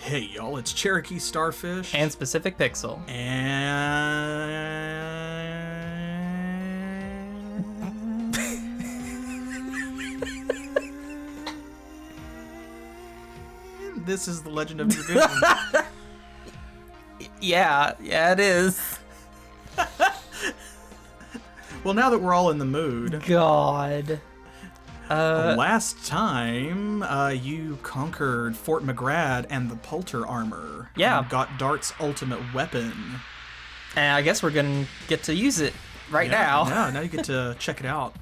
Hey y'all, it's CherokeeStarfish and SpecificPixel. And this is the Legend of Dragoon. Yeah, it is. Well, now that we're all in the mood. God. Last time, you conquered Fort McGrad and the Polter armor. Yeah. And got Dart's ultimate weapon. And I guess we're gonna get to use it now. Yeah, now you get to check it out.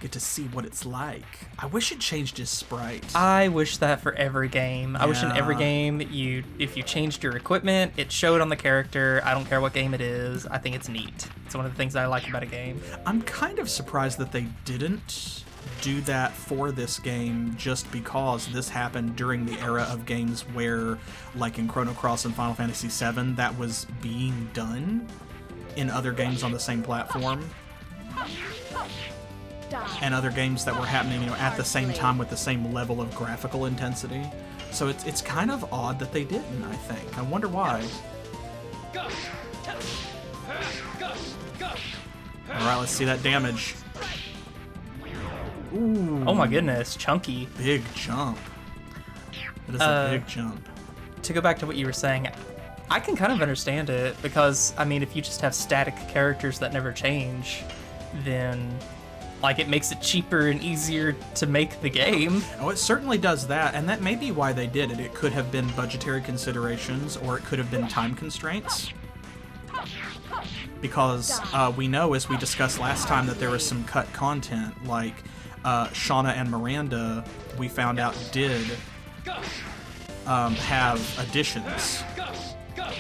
Get to see what it's like. I wish it changed his sprite. I wish that for every game. I wish in every game if you changed your equipment, it showed on the character. I don't care what game it is. I think it's neat. It's one of the things I like about a game. I'm kind of surprised that they didn't do that for this game, just because this happened during the era of games where, like in Chrono Cross and Final Fantasy VII, that was being done in other games on the same platform. And other games that were happening, at the same time with the same level of graphical intensity. So it's kind of odd that they didn't, I think. I wonder why. Alright, let's see that damage. Ooh. Oh my goodness, chunky. Big jump. It is a big jump. To go back to what you were saying, I can kind of understand it because, I mean, if you just have static characters that never change, then it makes it cheaper and easier to make the game. Oh, it certainly does that, and that may be why they did it. It could have been budgetary considerations, or it could have been time constraints. Because we know, as we discussed last time, that there was some cut content, like Shauna and Miranda, we found out did have additions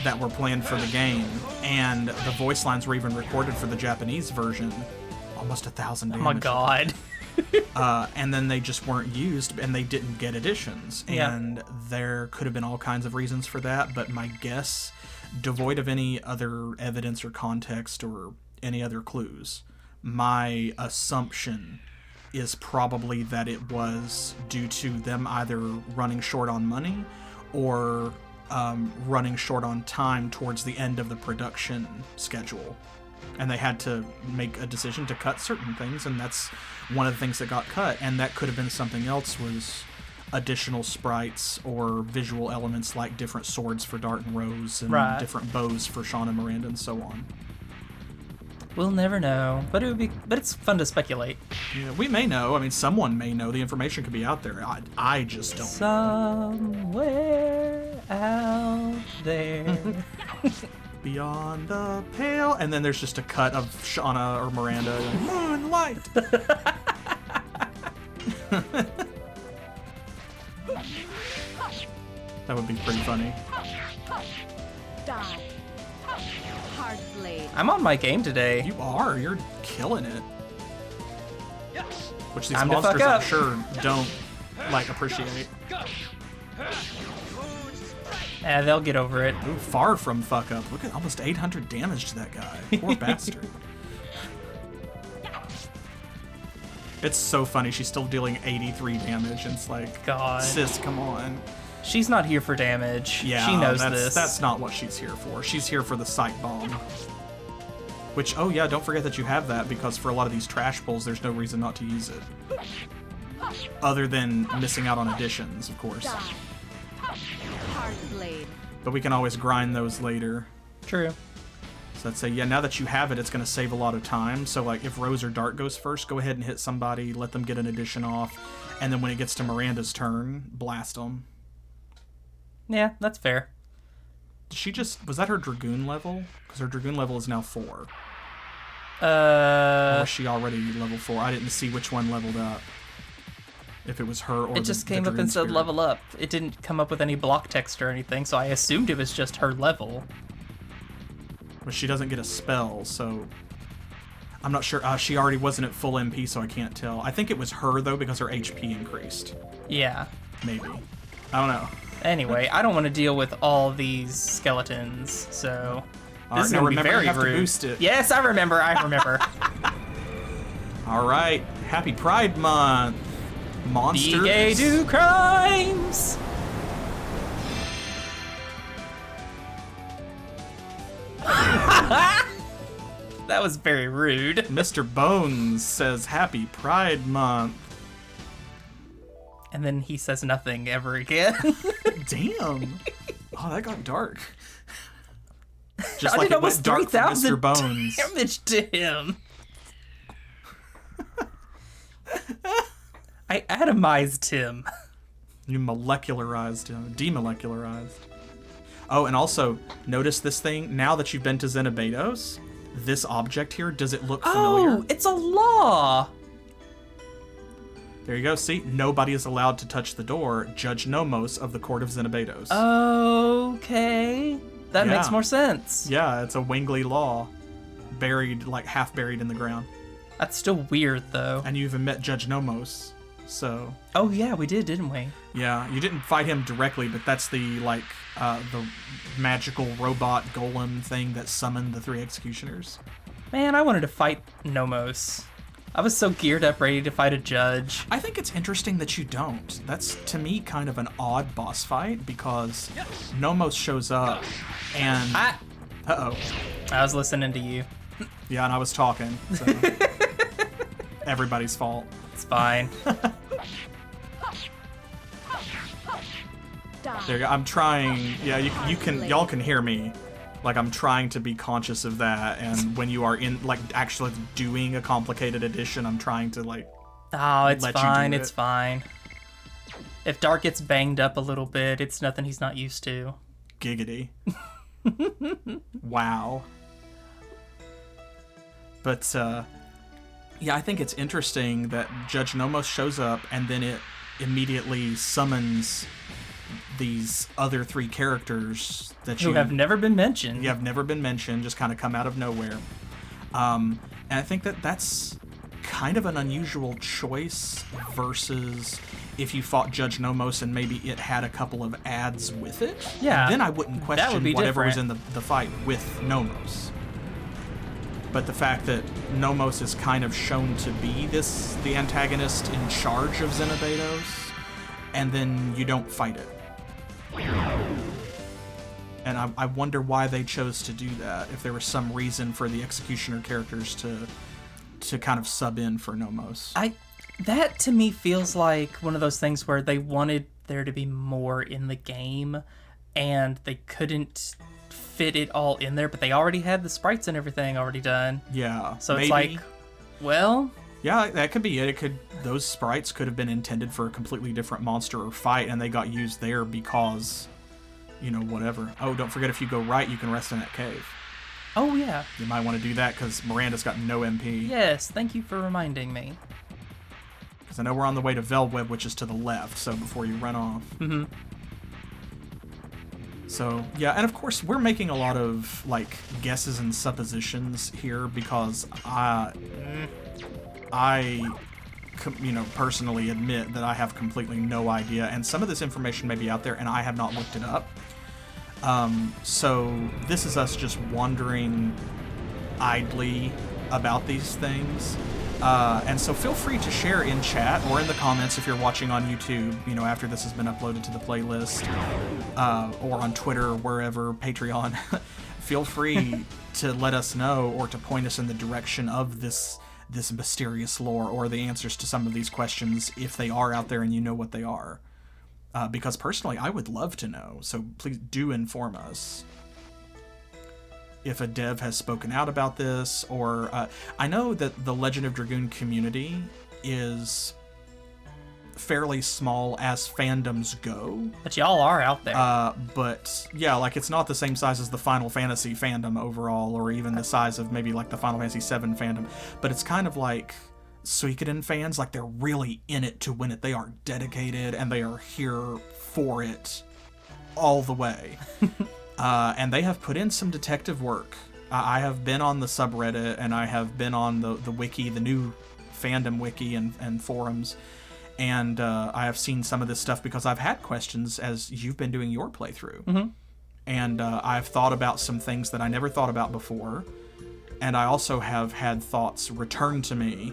that were planned for the game, and the voice lines were even recorded for the Japanese version. Almost 1,000 damage. Oh my god. And then they just weren't used, and they didn't get additions. And there could have been all kinds of reasons for that, but my guess, devoid of any other evidence or context or any other clues, my assumption is probably that it was due to them either running short on money or running short on time towards the end of the production schedule. And they had to make a decision to cut certain things, and that's one of the things that got cut. And that could have been something else, was additional sprites or visual elements like different swords for Dart and Rose and different bows for Shauna, Miranda, and so on. We'll never know, but it's fun to speculate. Yeah, we may know. I mean, someone may know. The information could be out there. I just don't Somewhere out there. Beyond the pale, and then there's just a cut of Shauna or Miranda like, moonlight. That would be pretty funny. I'm on my game today. You are. You're killing it. Which these Time to monsters, fuck I'm up. sure, don't appreciate. They'll get over it. Ooh, far from fuck up. Look at almost 800 damage to that guy. Poor bastard. It's so funny. She's still dealing 83 damage, and it's like, God. Sis, come on. She's not here for damage. Yeah, she knows this. That's not what she's here for. She's here for the sight bomb. Which, oh yeah, don't forget that you have that, because for a lot of these trash pulls, there's no reason not to use it. Other than missing out on additions, of course. But we can always grind those later. True. So I'd say, yeah, now that you have it, it's going to save a lot of time. So, like, if Rose or Dart goes first, go ahead and hit somebody, let them get an addition off, and then when it gets to Miranda's turn, blast them. Yeah, that's fair. Was that her Dragoon level? Because her Dragoon level is now 4. Uh, Or was she already level 4? I didn't see which one leveled up. If it was her or it just came up and said level up. It didn't come up with any block text or anything, so I assumed it was just her level. But she doesn't get a spell, so I'm not sure. She already wasn't at full MP, so I can't tell. I think it was her, though, because her HP increased. Yeah. Maybe. I don't know. Anyway, I don't want to deal with all these skeletons, so this is now going to be remember, very you have rude. to boost it. Yes, I remember. All right. Happy Pride Month, monsters. Be gay, do crimes. That was very rude. Mr. Bones says Happy Pride Month. And then he says nothing ever again. Damn. Oh, that got dark. Just like it went dark for Mr. Bones. Damage to him. I atomized him. You molecularized him. Demolecularized. Oh, and also, notice this thing. Now that you've been to Xenobados, this object here, does it look familiar? Oh, it's a law. There you go. See, nobody is allowed to touch the door. Judge Nomos of the Court of Xenobados. Okay. That makes more sense. Yeah, it's a Wingly law. Buried, like half buried in the ground. That's still weird, though. And you even met Judge Nomos, so... Oh, yeah, we did, didn't we? Yeah, you didn't fight him directly, but that's the, like, the magical robot golem thing that summoned the 3 executioners. Man, I wanted to fight Nomos. I was so geared up, ready to fight a judge. I think it's interesting that you don't. That's, to me, kind of an odd boss fight, because Nomos shows up, and... Uh-oh. I was listening to you. Yeah, and I was talking, so... Everybody's fault. It's fine. There you go. I'm trying. Yeah, y'all can hear me. Like, I'm trying to be conscious of that, and when you are in, like, actually doing a complicated addition, I'm trying to, like, oh, it's fine. It's fine. If Dark gets banged up a little bit, it's nothing he's not used to. Giggity. Wow. But, yeah, I think it's interesting that Judge Nomos shows up, and then it immediately summons these other 3 characters that who have never been mentioned. You have never been mentioned, just kind of come out of nowhere. And I think that that's kind of an unusual choice versus if you fought Judge Nomos and maybe it had a couple of ads with it. Yeah. Then I wouldn't question whatever was in the fight with Nomos. But the fact that Nomos is kind of shown to be the antagonist in charge of Xenobados, and then you don't fight it. And I wonder why they chose to do that, if there was some reason for the Executioner characters to kind of sub in for Nomos. That to me feels like one of those things where they wanted there to be more in the game, and they couldn't fit it all in there, but they already had the sprites and everything already done. Yeah. So it's like, well... Yeah, that could be it. Those sprites could have been intended for a completely different monster or fight, and they got used there because, you know, whatever. Oh, don't forget, if you go right, you can rest in that cave. Oh, yeah. You might want to do that, because Miranda's got no MP. Yes, thank you for reminding me. Because I know we're on the way to Vellweb, which is to the left, so before you run off. Mm-hmm. So, yeah, and of course, we're making a lot of, like, guesses and suppositions here, because you know, personally admit that I have completely no idea, and some of this information may be out there, and I have not looked it up. So this is us just wondering idly about these things. And so feel free to share in chat or in the comments if you're watching on YouTube, you know, after this has been uploaded to the playlist, or on Twitter or wherever, Patreon. Feel free to let us know or to point us in the direction of this mysterious lore or the answers to some of these questions if they are out there and you know what they are. Because personally, I would love to know, so please do inform us. If a dev has spoken out about this, or I know that the Legend of Dragoon community is fairly small as fandoms go. But y'all are out there. But yeah, like it's not the same size as the Final Fantasy fandom overall, or even the size of maybe like the Final Fantasy VII fandom. But it's kind of like Suikoden fans, like they're really in it to win it. They are dedicated and they are here for it all the way. And they have put in some detective work. I have been on the subreddit, and I have been on the wiki, the new fandom wiki and forums, and I have seen some of this stuff because I've had questions as you've been doing your playthrough. Mm-hmm. And I've thought about some things that I never thought about before, and I also have had thoughts returned to me.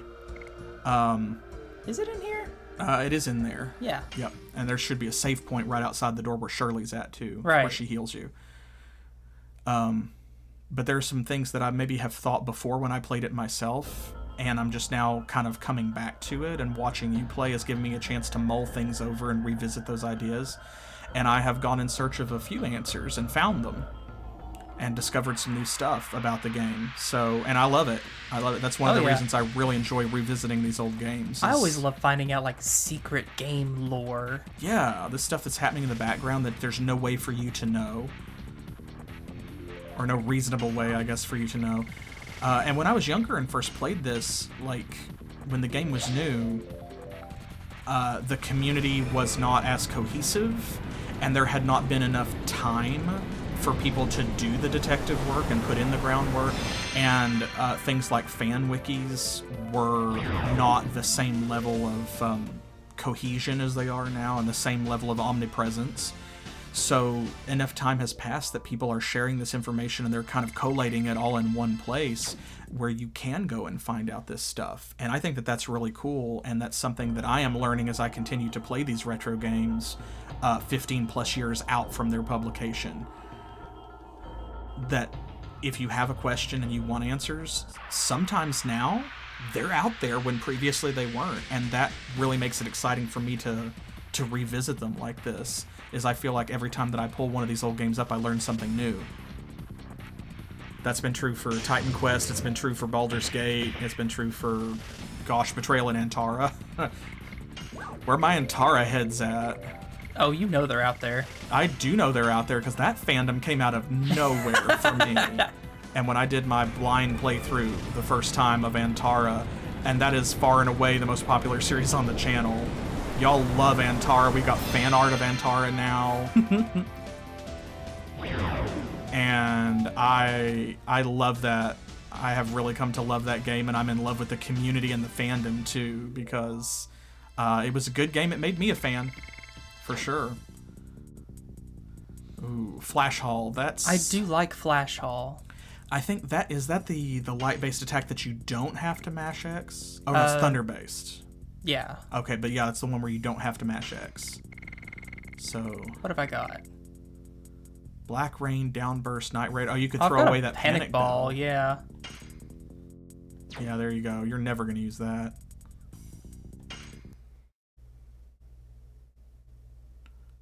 Is it in here? It is in there. Yeah. Yep. And there should be a save point right outside the door where Shirley's at, too. Right. Where she heals you. but there are some things that I maybe have thought before when I played it myself, and I'm just now kind of coming back to it, and watching you play has given me a chance to mull things over and revisit those ideas. And I have gone in search of a few answers and found them, and discovered some new stuff about the game. So, and I love it. I love it. That's one of the reasons I really enjoy revisiting these old games. I always love finding out, like, secret game lore. Yeah, the stuff that's happening in the background that there's no way for you to know. Or no reasonable way, I guess, for you to know. And when I was younger and first played this, like, when the game was new, the community was not as cohesive, and there had not been enough time for people to do the detective work and put in the groundwork, and things like fan wikis were not the same level of cohesion as they are now, and the same level of omnipresence. So enough time has passed that people are sharing this information, and they're kind of collating it all in one place where you can go and find out this stuff. And I think that that's really cool, and that's something that I am learning as I continue to play these retro games 15 plus years out from their publication. That if you have a question and you want answers, sometimes now they're out there when previously they weren't, and that really makes it exciting for me to revisit them like this. Is I feel like every time that I pull one of these old games up, I learn something new. That's been true for Titan Quest, it's been true for Baldur's Gate, it's been true for, gosh, Betrayal in Antara. Where my Antara head's at. Oh, you know they're out there. I do know they're out there, because that fandom came out of nowhere for me. And when I did my blind playthrough the first time of Antara, and that is far and away the most popular series on the channel. Y'all love Antara. We got fan art of Antara now. And I love that. I have really come to love that game, and I'm in love with the community and the fandom too, because it was a good game. It made me a fan. For sure. Ooh, Flash Hall. That's... I do like Flash Hall. I think that... Is that the light-based attack that you don't have to mash X? Oh, no, it's thunder-based. Yeah. Okay, but yeah, it's the one where you don't have to mash X. So... What have I got? Black Rain, Downburst, Night Raid. Oh, you could throw away that Panic Ball, yeah. Yeah, there you go. You're never going to use that.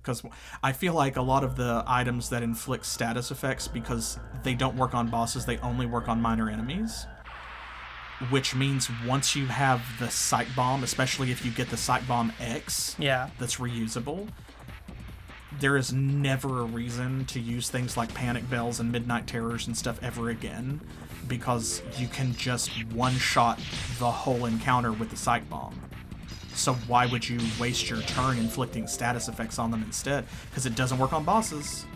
Because I feel like a lot of the items that inflict status effects, because they don't work on bosses, they only work on minor enemies. Which means once you have the Sight Bomb, especially if you get the Sight Bomb X, that's reusable, there is never a reason to use things like Panic Bells and Midnight Terrors and stuff ever again, because you can just one-shot the whole encounter with the Sight Bomb. So why would you waste your turn inflicting status effects on them instead? Because it doesn't work on bosses.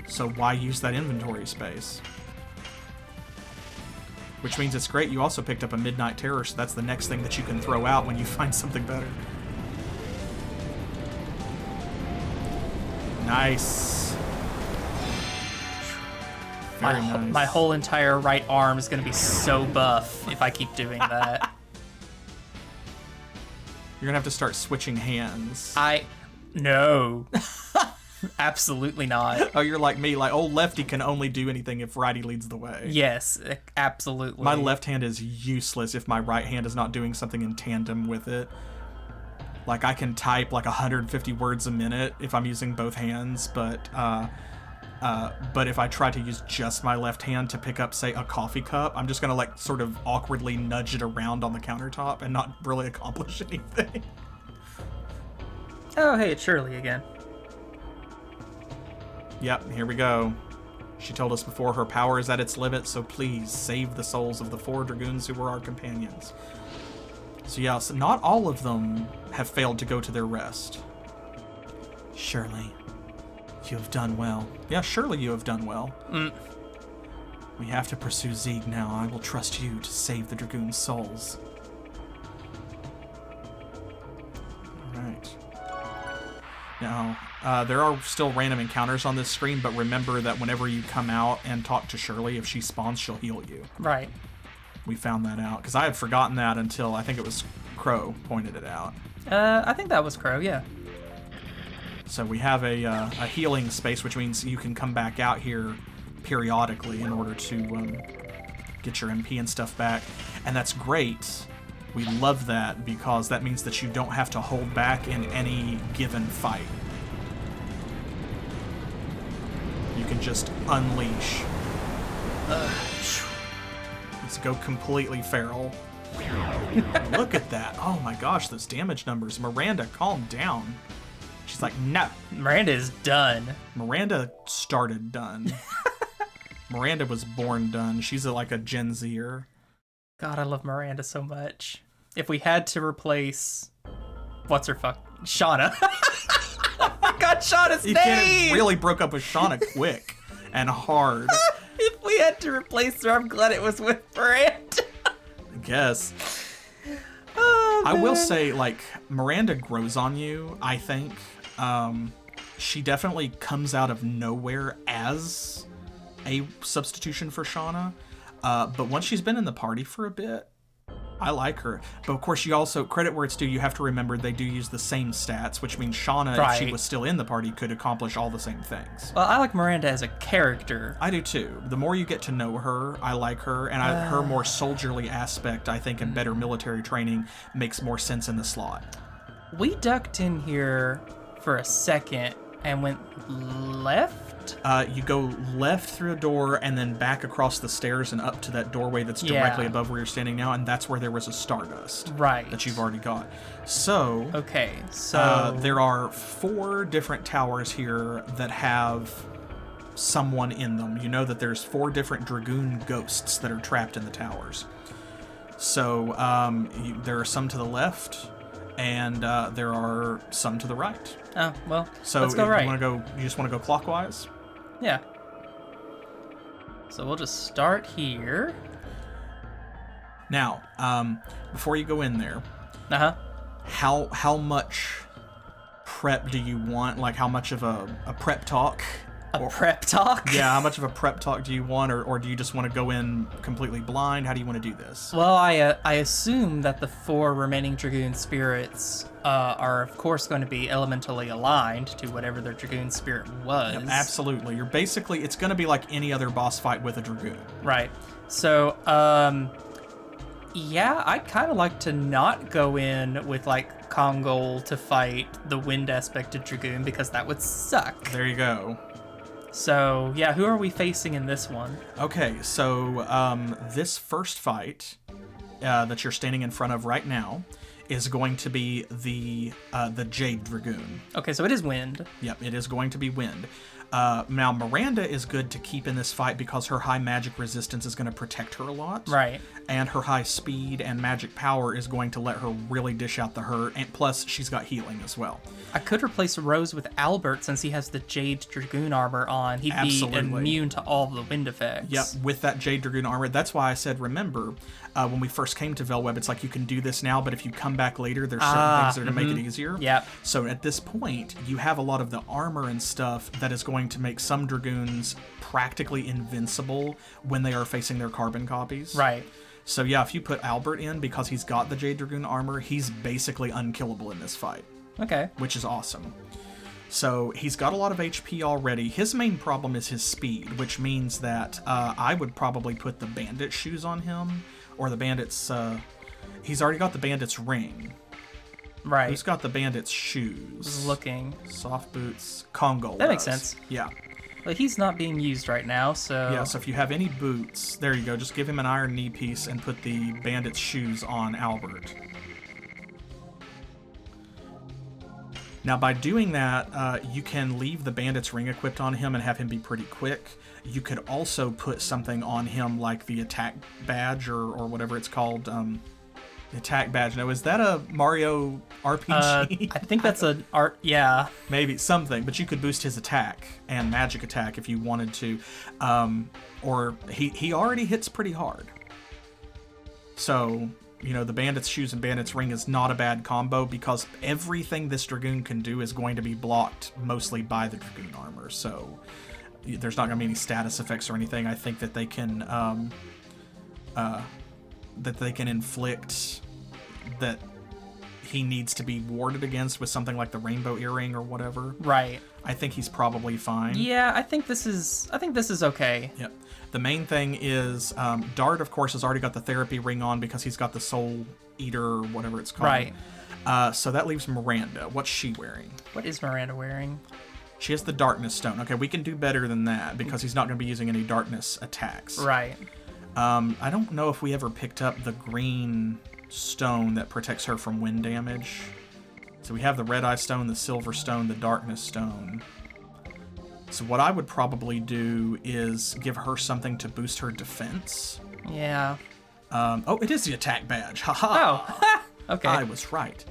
So why use that inventory space? Which means it's great you also picked up a Midnight Terror, so that's the next thing that you can throw out when you find something better. Nice. Very nice. My whole entire right arm is going to be so buff if I keep doing that. You're gonna have to start switching hands. No. Absolutely not. Oh, you're like me, like old lefty can only do anything if righty leads the way. Yes, absolutely. My left hand is useless if my right hand is not doing something in tandem with it. Like I can type like 150 words a minute if I'm using both hands, but if I try to use just my left hand to pick up, say, a coffee cup, I'm just gonna like sort of awkwardly nudge it around on the countertop and not really accomplish anything. Oh, hey, it's Shirley again. Yep, here we go. She told us before her power is at its limit, so please save the souls of the 4 Dragoons who were our companions. So yeah, so not all of them have failed to go to their rest. Shirley, you have done well. Yeah, surely you have done well. We have to pursue Zeeg now. I will trust you to save the Dragoon's souls. Alright. Now, there are still random encounters on this screen, but remember that whenever you come out and talk to Shirley, if she spawns, she'll heal you. Right. We found that out, because I had forgotten that until I think it was Crow pointed it out. I think that was Crow, yeah. So we have a healing space, which means you can come back out here periodically in order to get your MP and stuff back, and that's great. We love that because that means that you don't have to hold back in any given fight. You can just unleash. Let's go completely feral. Look at that. Oh my gosh, those damage numbers. Miranda, calm down. She's like, no. Miranda is done. Miranda started done. Miranda was born done. She's like a Gen Zer. God, I love Miranda so much. If we had to replace... What's her fuck? Shauna. I forgot Shauna's name! You really broke up with Shauna quick and hard. If we had to replace her, I'm glad it was with Miranda. I guess. Oh, I will man. say, like, Miranda grows on you, I think. She definitely comes out of nowhere as a substitution for Shauna. But once she's been in the party for a bit, I like her. But of course, you also, credit where it's due, you have to remember they do use the same stats, which means Shauna, if she was still in the party, could accomplish all the same things. Well, I like Miranda as a character. I do too. The more you get to know her, I like her, and her more soldierly aspect, I think, and better military training makes more sense in the slot. We ducked in here for a second and went left? You go left through a door and then back across the stairs and up to that doorway that's directly above where you're standing now, and that's where there was a Stardust. Right. That you've already got. So... Okay, so... there are 4 different towers here that have someone in them. You know that there's 4 different Dragoon ghosts that are trapped in the towers. So, there are some to the left, and there are some to the right. Oh, well, so let's go right. You just want to go clockwise? Yeah. So we'll just start here. Now, before you go in there, how much prep do you want? Like, how much of a prep talk? Prep talk? Yeah, how much of a prep talk do you want, or do you just want to go in completely blind? How do you want to do this? Well, I assume that the 4 remaining Dragoon spirits are, of course, going to be elementally aligned to whatever their Dragoon spirit was. Yep, absolutely. You're basically, it's going to be like any other boss fight with a Dragoon. Right. So, yeah, I'd kind of like to not go in with, like, Kongol to fight the wind aspect of Dragoon, because that would suck. There you go. So, yeah, who are we facing in this one? Okay, so this first fight that you're standing in front of right now is going to be the Jade Dragoon. Okay, so it is wind. Yep, it is going to be wind. Now, Miranda is good to keep in this fight because her high magic resistance is going to protect her a lot. Right. And her high speed and magic power is going to let her really dish out the hurt. And plus, she's got healing as well. I could replace Rose with Albert since he has the Jade Dragoon armor on. He'd be immune to all the wind effects. Yep, with that Jade Dragoon armor. That's why I said, remember, when we first came to Vellweb, it's like you can do this now, but if you come back later, there's certain things that are going to make it easier. Yep. So at this point, you have a lot of the armor and stuff that is going to make some Dragoons practically invincible when they are facing their carbon copies. Right. So yeah, if you put Albert in because he's got the Jade Dragoon armor, he's basically unkillable in this fight. Okay. Which is awesome. So he's got a lot of HP already. His main problem is his speed, which means that I would probably put the bandit shoes on him, or the bandit's... he's already got the bandit's ring. Right. Who's got the bandit's shoes? Just looking. Soft boots. Kongol That makes does. sense. Yeah. But he's not being used right now, so... Yeah, so if you have any boots, there you go. Just give him an iron knee piece and put the bandit's shoes on Albert. Now, by doing that, you can leave the bandit's ring equipped on him and have him be pretty quick. You could also put something on him like the attack badge or whatever it's called. The attack badge. Now, is that a Mario RPG? I think that's an art... Yeah. Maybe something, but you could boost his attack and magic attack if you wanted to. Or he already hits pretty hard. So... You know, the bandit's shoes and bandit's ring is not a bad combo because everything this Dragoon can do is going to be blocked mostly by the Dragoon armor. So there's not going to be any status effects or anything. I think that they can inflict that he needs to be warded against with something like the rainbow earring or whatever. Right. I think he's probably fine. Yeah, I think this is okay. Yep. The main thing is Dart, of course, has already got the therapy ring on because he's got the soul eater or whatever it's called. Right. So that leaves Miranda. What's she wearing? What is Miranda wearing? She has the darkness stone. Okay, we can do better than that because he's not going to be using any darkness attacks. Right. I don't know if we ever picked up the green stone that protects her from wind damage. So we have the red eye stone, the silver stone, the darkness stone. So what I would probably do is give her something to boost her defense. Yeah. Oh, it is the attack badge. Haha. Oh, okay. I was right.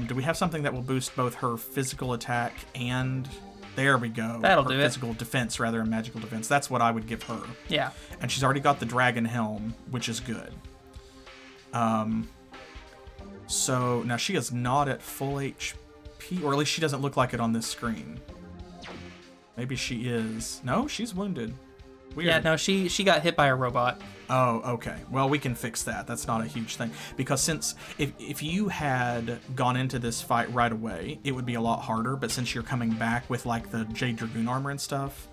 Do we have something that will boost both her physical attack and... There we go. That'll her do it. Physical defense rather than magical defense. That's what I would give her. Yeah. And she's already got the dragon helm, which is good. So now she is not at full HP, or at least she doesn't look like it on this screen. Maybe she is. No, she's wounded. Weird. Yeah, no, she got hit by a robot. Oh, okay. Well, we can fix that. That's not a huge thing. Because since if you had gone into this fight right away, it would be a lot harder. But since you're coming back with like the Jade Dragoon armor and stuff,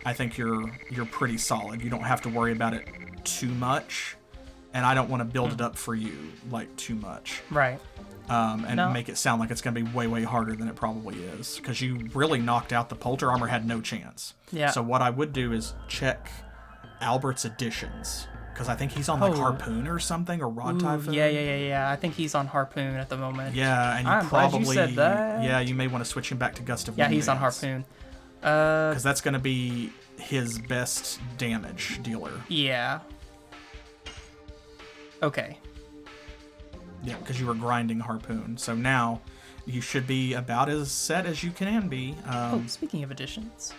I think you're pretty solid. You don't have to worry about it too much. And I don't want to build it up for you like too much. Right. And make it sound like it's going to be way, way harder than it probably is. Because you really knocked out the Polter armor, had no chance. Yeah. So what I would do is check Albert's additions. Because I think he's on like Harpoon or something, or Rod Typhoon. Yeah. I think he's on Harpoon at the moment. Yeah, and I'm glad you said that. Yeah, you may want to switch him back to Gust of Yeah, Wind he's on Dance. Harpoon. Because that's going to be his best damage dealer. Yeah. Okay. Yeah, because you were grinding Harpoon. So now you should be about as set as you can be. Speaking of additions.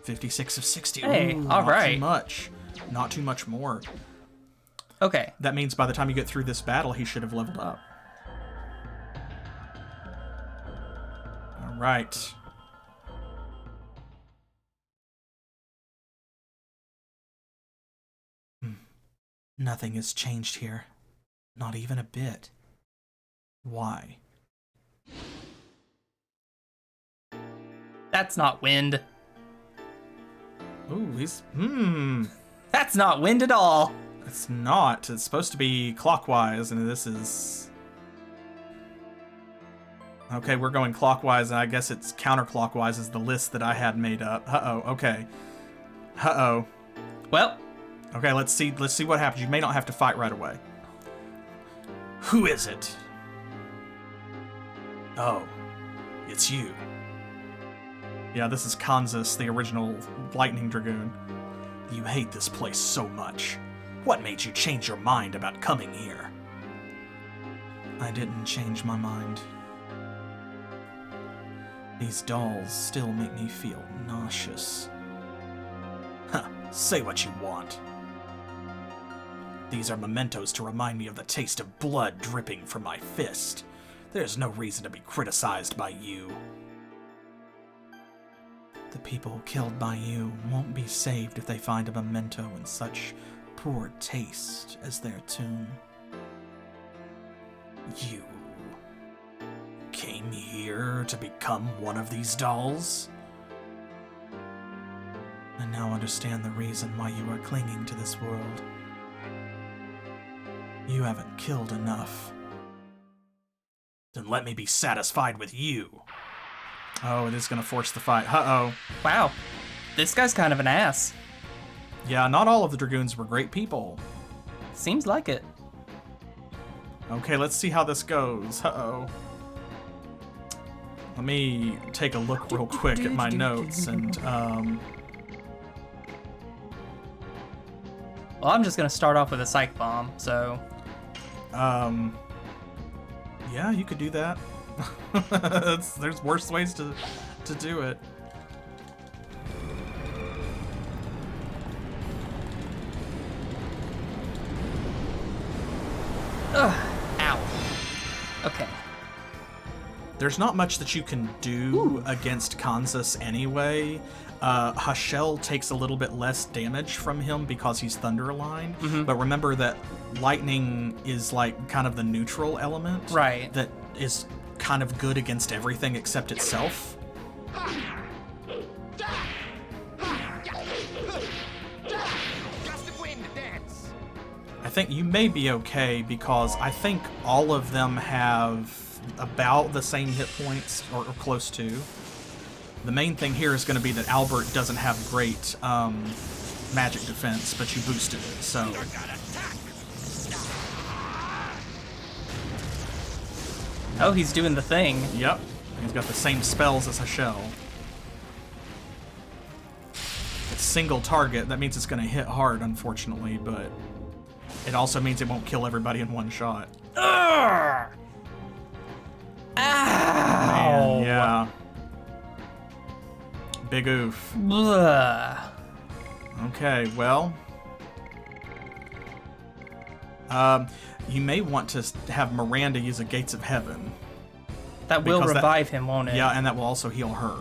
56 of 60. Hey, Ooh, all not right. too much. Not too much more. Okay. That means by the time you get through this battle, he should have leveled up. All right. Nothing has changed here. Not even a bit. Why? That's not wind. Ooh, he's... That's not wind at all. It's not. It's supposed to be clockwise, and this is... Okay, we're going clockwise, and I guess it's counterclockwise is the list that I had made up. Uh-oh, okay. Uh-oh. Well. Okay, let's see what happens. You may not have to fight right away. Who is it? Oh, it's you. Yeah, this is Kansas, the original Lightning Dragoon. You hate this place so much. What made you change your mind about coming here? I didn't change my mind. These dolls still make me feel nauseous. Huh, say what you want. These are mementos to remind me of the taste of blood dripping from my fist. There's no reason to be criticized by you. The people killed by you won't be saved if they find a memento in such poor taste as their tomb. You came here to become one of these dolls? I now understand the reason why you are clinging to this world. You haven't killed enough. Then let me be satisfied with you. Oh, it is going to force the fight. Uh-oh. Wow. This guy's kind of an ass. Yeah, not all of the Dragoons were great people. Seems like it. Okay, let's see how this goes. Uh-oh. Let me take a look real quick at my notes and, Well, I'm just going to start off with a Psych Bomb, so... Yeah, you could do that. There's worse ways to do it. Ugh. Ow. Okay. there's not much that you can do against Kansas anyway. Hashel takes a little bit less damage from him because he's thunder aligned. But remember that lightning is like kind of the neutral element. Right. That is kind of good against everything except itself. I think you may be okay because I think all of them have about the same hit points or close to. The main thing here is going to be that Albert doesn't have great magic defense, but you boosted it, so. Oh, he's doing the thing. Yep, he's got the same spells as Hashel. It's single target, that means it's going to hit hard, unfortunately, but it also means it won't kill everybody in one shot. Ow! Man, yeah. Big oof. Blah. Okay, well. You may want to have Miranda use a Gates of Heaven. That will revive him, won't it? Yeah, and that will also heal her.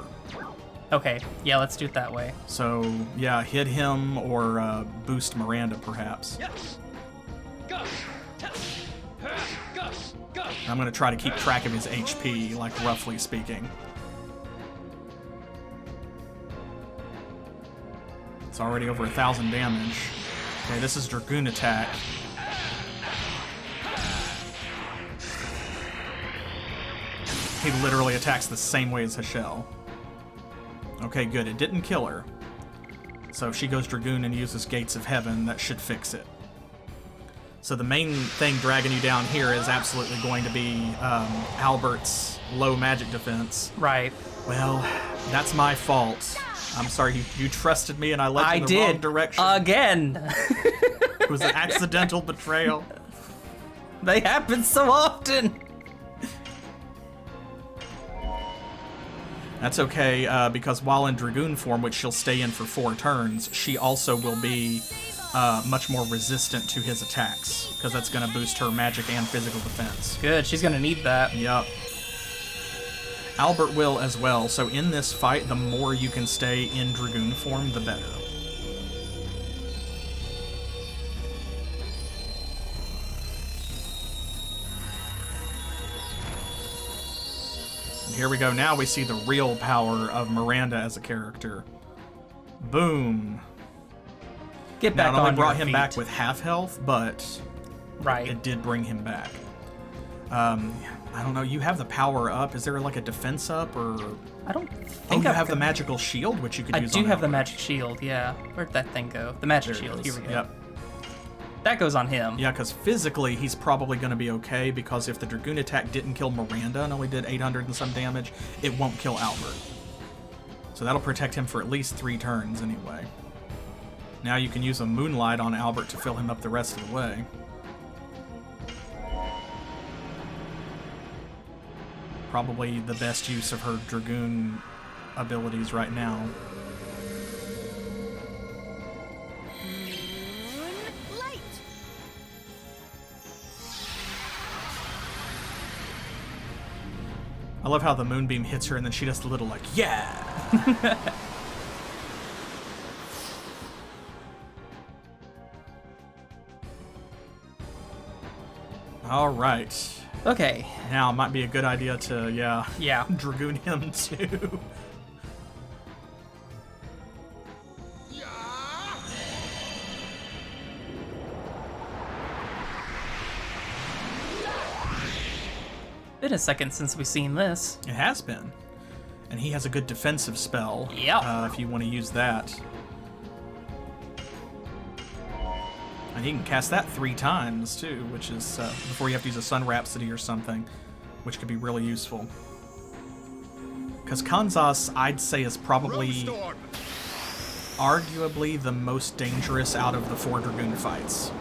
Okay, yeah, let's do it that way. So, yeah, hit him or boost Miranda, perhaps. I'm going to try to keep track of his HP, like, roughly speaking. It's already over 1,000 damage. Okay, this is Dragoon Attack. He literally attacks the same way as Hashel. Okay, good. It didn't kill her. So if she goes Dragoon and uses Gates of Heaven, that should fix it. So the main thing dragging you down here is absolutely going to be Albert's low magic defense. Right. Well, that's my fault. I'm sorry, you trusted me and I led you in the wrong direction. Again. It was an accidental betrayal. They happen so often. That's okay, because while in Dragoon form, which she'll stay in for 4 turns, she also will be much more resistant to his attacks, because that's going to boost her magic and physical defense. Good, she's going to need that. Yep. Albert will as well, so in this fight, the more you can stay in Dragoon form, the better. Here we go. Now we see the real power of Miranda as a character. Boom. Get back on your feet. Not only brought him back with half health, but right. It did bring him back. I don't know. You have the power up. Is there like a defense up or? I don't Oh, think you I've have the got- magical shield, which you could I use. do on have the Albert. magic shield. Yeah. Where'd that thing go? The magic There it shield. is. Here we go. Yep. That goes on him. Yeah, because physically he's probably going to be okay, because if the Dragoon Attack didn't kill Miranda and only did 800 and some damage, it won't kill Albert. So that'll protect him for at least 3 turns anyway. Now you can use a Moonlight on Albert to fill him up the rest of the way. Probably the best use of her Dragoon abilities right now. I love how the moonbeam hits her and then she does the little like, yeah! All right. Okay. Now it might be a good idea to, Yeah. Dragoon him too. Been a second since we've seen this. It has been. And he has a good defensive spell. Yep. If you want to use that. And he can cast that 3 times too, which is before you have to use a Sun Rhapsody or something, which could be really useful. Because Kansas, I'd say, is probably arguably the most dangerous out of the 4 Dragoon fights.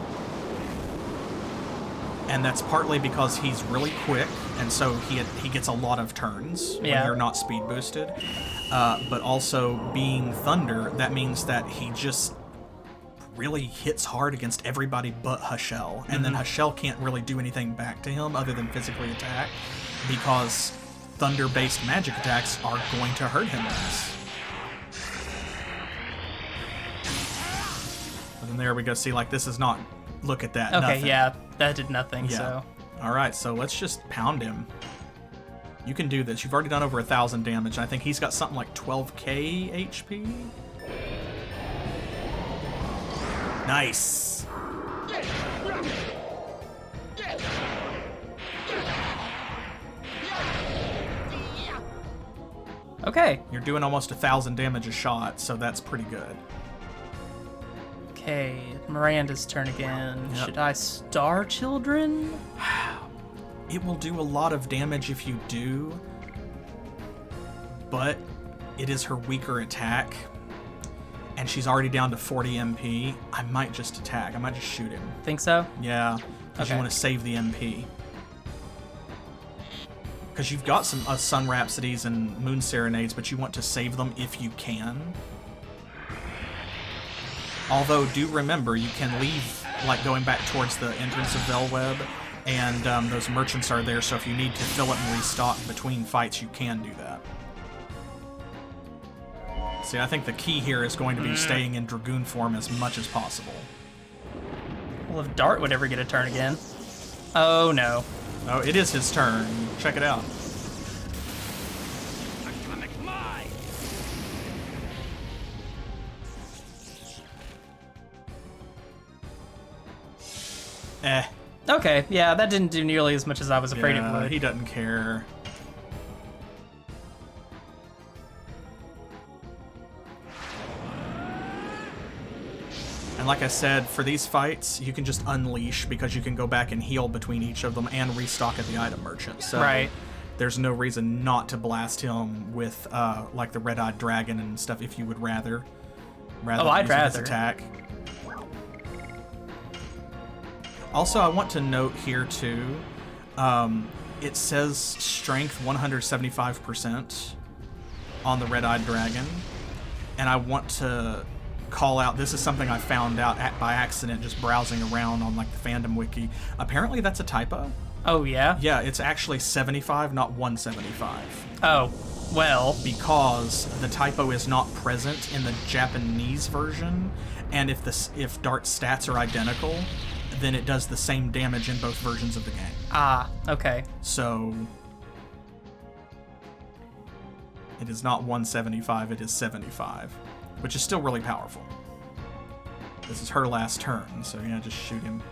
And that's partly because he's really quick, and so he gets a lot of turns when Yeah. you're not speed boosted. But also, being Thunder, that means that he just really hits hard against everybody but Hashel. And then Hashel can't really do anything back to him other than physically attack, because thunder-based magic attacks are going to hurt him less. And then there we go. See, like, this is not... Look at that. Okay, nothing. yeah, that did nothing, Yeah. so... Alright, so let's just pound him. You can do this. You've already done over 1,000 damage. I think he's got something like 12k HP. Nice. Okay. You're doing almost 1,000 damage a shot, so that's pretty good. Okay, Miranda's turn again. Yep. Should I Star Children? It will do a lot of damage if you do, but it is her weaker attack, and she's already down to 40 MP. I might just attack. I might just shoot him. Think so? Yeah, because you Okay. want to save the MP. Because you've got some Sun Rhapsodies and Moon Serenades, but you want to save them if you can. Although, do remember, you can leave, like, going back towards the entrance of Vellweb, and those merchants are there, so if you need to fill it and restock between fights, you can do that. See, I think the key here is going to be staying in Dragoon form as much as possible. Well, if Dart would ever get a turn again. Oh, no. Oh, it is his turn. Check it out. Eh. Okay, yeah, that didn't do nearly as much as I was afraid it Yeah, would. he doesn't care. And like I said, for these fights, you can just unleash because you can go back and heal between each of them and restock at the item merchant. So Right. there's no reason not to blast him with like the red-eyed dragon and stuff if you would rather. Oh, I'd than using his rather. attack. Also, I want to note here too, it says strength 175% on the red-eyed dragon, and I want to call out, this is something I found out by accident just browsing around on like the fandom wiki. Apparently that's a typo. Oh, yeah? Yeah, it's actually 75, not 175. Oh, well. Because the typo is not present in the Japanese version, and if Dart's stats are identical, then it does the same damage in both versions of the game. Ah, okay. So it is not 175, it is 75, which is still really powerful. This is her last turn, so yeah, just shoot him.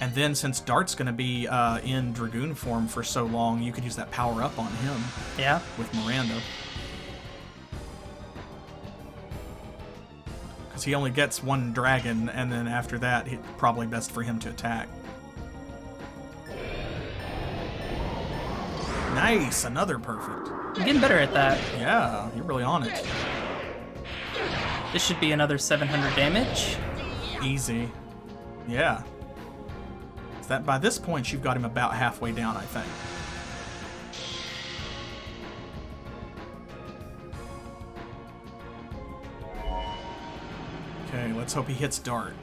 And then since Dart's going to be in Dragoon form for so long, you could use that power up on him Yeah? with Miranda. Because he only gets one dragon, and then after that, it's probably best for him to attack. Nice! Another perfect. I'm getting better at that. Yeah, you're really on it. This should be another 700 damage. Easy. Yeah. So that by this point, you've got him about halfway down, I think. Okay, let's hope he hits Dart.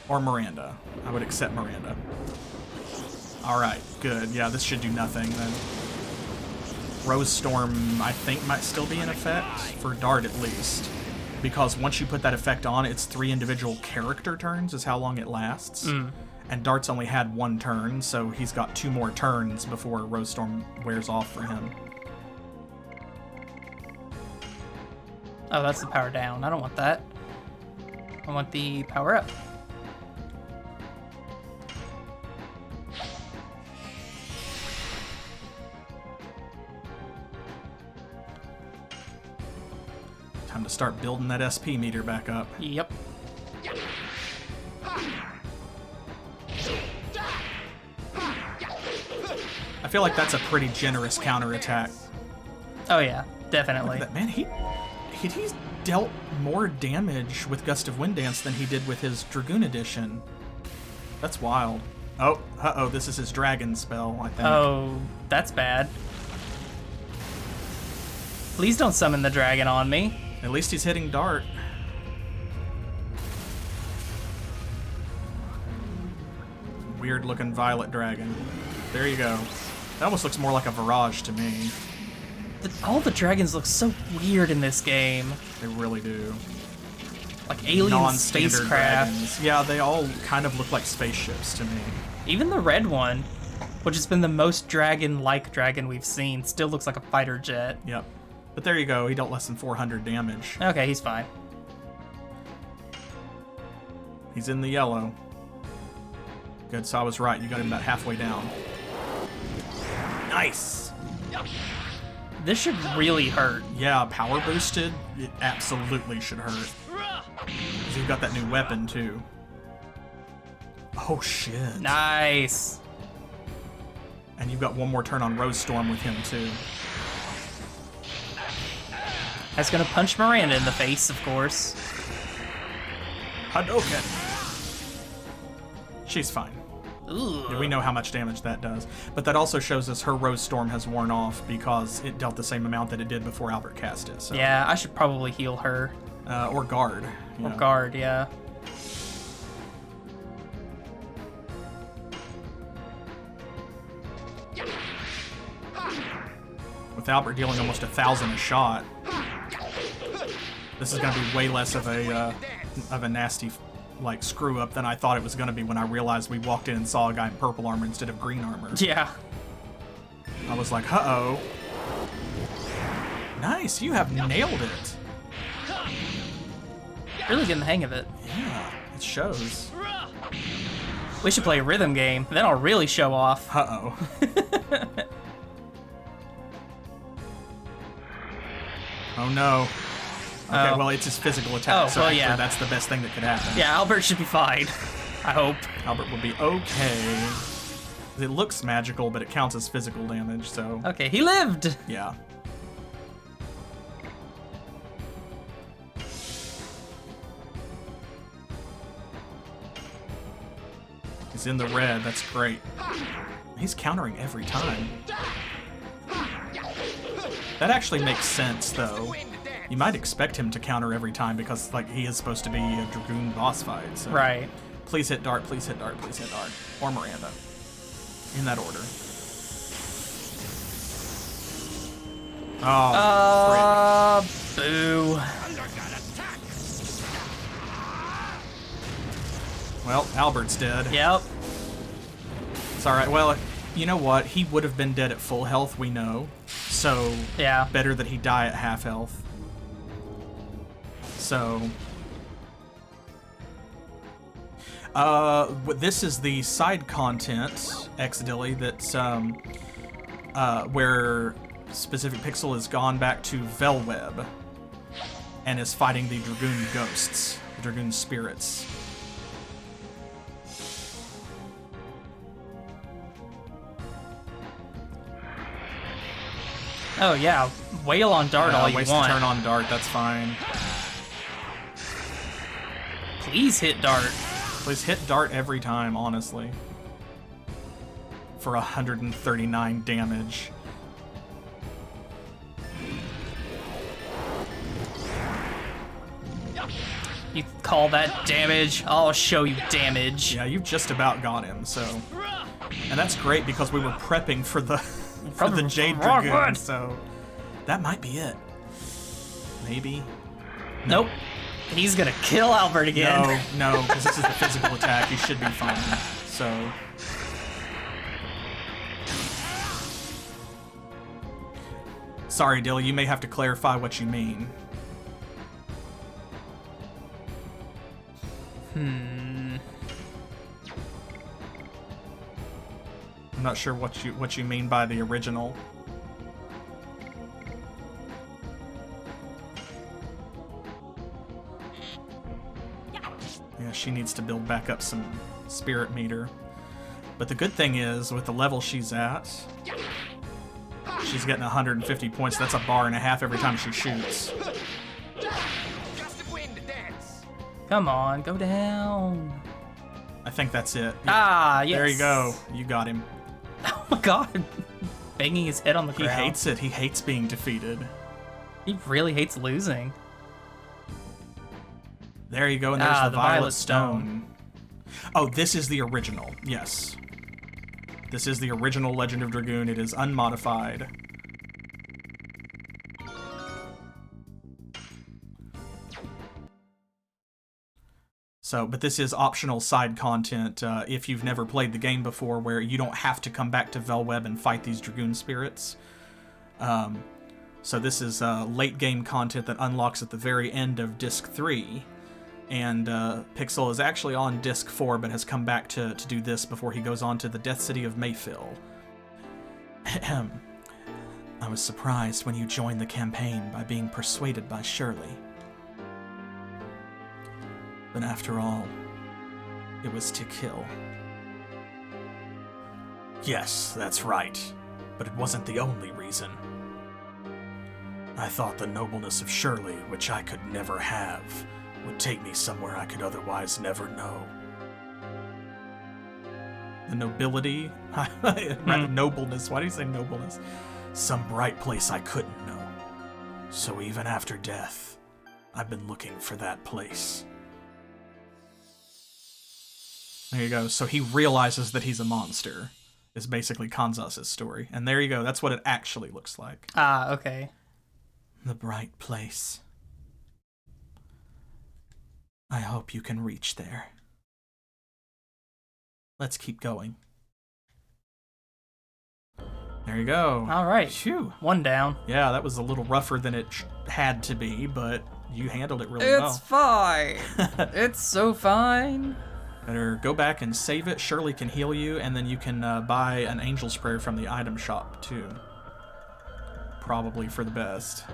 Or Miranda. I would accept Miranda. Alright, good. Yeah, this should do nothing then. Rose Storm, I think, might still be in effect, for Dart at least. Because once you put that effect on, it's 3 individual character turns is how long it lasts. And Dart's only had 1 turn, so he's got 2 more turns before Rose Storm wears off for him. Oh, that's the power down. I don't want that. I want the power up. Time to start building that SP meter back up. Yep. I feel like that's a pretty generous counterattack. Oh, yeah. Look Definitely. at that, man, he's dealt more damage with Gust of Wind Dance than he did with his Dragoon edition. That's wild. Oh, uh-oh, this is his dragon spell, I think. Oh, that's bad. Please don't summon the dragon on me. At least he's hitting Dart. Weird looking violet dragon. There you go. That almost looks more like a Virage to me. All the dragons look so weird in this game. They really do. Like alien Non-standard spacecraft. dragons. Yeah, they all kind of look like spaceships to me. Even the red one, which has been the most dragon-like dragon we've seen, still looks like a fighter jet. Yep. But there you go. He dealt less than 400 damage. Okay, he's fine. He's in the yellow. Good, so I was right. You got him about halfway down. Nice! This should really hurt. Yeah, power boosted, it absolutely should hurt. Because you've got that new weapon, too. Oh, shit. Nice. And you've got one more turn on Rose Storm with him, too. That's gonna punch Miranda in the face, of course. Hadouken! She's fine. Ooh. We know how much damage that does. But that also shows us her Rose Storm has worn off because it dealt the same amount that it did before Albert cast it. So. Yeah, I should probably heal her. Or guard. Or guard, yeah. With Albert dealing almost 1,000 a shot, this is going to be way less of a nasty like screw up than I thought it was going to be when I realized we walked in and saw a guy in purple armor instead of green armor. Yeah. I was like, uh-oh. Nice, you have nailed it. Really getting the hang of it. Yeah, it shows. We should play a rhythm game, then I'll really show off. Uh-oh. Oh no. Okay, well, it's his physical attack, so well, yeah. that's the best thing that could happen. Yeah, Albert should be fine. I hope. Albert will be okay. It looks magical, but it counts as physical damage, so... Okay, he lived! Yeah. He's in the red, that's great. He's countering every time. That actually makes sense, though. You might expect him to counter every time because, like, he is supposed to be a Dragoon boss fight. So. Right. Please hit dart, please hit dart, please hit dart. Or Miranda. In that order. Oh, boo. Well, Albert's dead. Yep. It's alright. Well, you know what? He would have been dead at full health, we know. So, yeah. Better that he die at half health. So... this is the side content, Xdilly, that's, where SpecificPixel has gone back to Vellweb and is fighting the Dragoon ghosts, the Dragoon spirits. Oh yeah, wail on dart all you waste want. a turn on dart, that's fine. Please hit dart. Please hit dart every time, honestly. For 139 damage. You call that damage? I'll show you damage. Yeah, you just about got him, so... And that's great because we were prepping for the Jade Dragoon, so... That might be it. Maybe. Nope. He's gonna kill Albert again. No, because this is the physical attack. He should be fine. So... Sorry, Dilly, you may have to clarify what you mean. I'm not sure what you mean by the original. Yeah, she needs to build back up some spirit meter. But the good thing is, with the level she's at, she's getting 150 points. That's a bar and a half every time she shoots. Come on, go down. I think that's it. Ah, yes. There you go. You got him. Oh my god. Banging his head on the ground. He hates it. He hates being defeated. He really hates losing. There you go, and there's the Violet Stone. Oh, this is the original. Yes. This is the original Legend of Dragoon. It is unmodified. So, but this is optional side content if you've never played the game before, where you don't have to come back to Vellweb and fight these Dragoon spirits. So this is late game content that unlocks at the very end of Disc 3. And Pixel is actually on Disc 4, but has come back to do this before he goes on to the Death City of Mayfill. I was surprised when you joined the campaign by being persuaded by Shirley. But after all, it was to kill. Yes, that's right. But it wasn't the only reason. I thought the nobleness of Shirley, which I could never have, would take me somewhere I could otherwise never know. The nobility? Nobleness. Why do you say nobleness? Some bright place I couldn't know. So even after death, I've been looking for that place. There you go. So he realizes that he's a monster, is basically Kanzas' story. And there you go. That's what it actually looks like. Ah, okay. The bright place. I hope you can reach there. Let's keep going. There you go. All right. Phew. One down. Yeah, that was a little rougher than it had to be, but you handled it really well. It's fine. It's so fine. Better go back and save it. Shirley can heal you, and then you can buy an Angel's Prayer from the item shop, too. Probably for the best.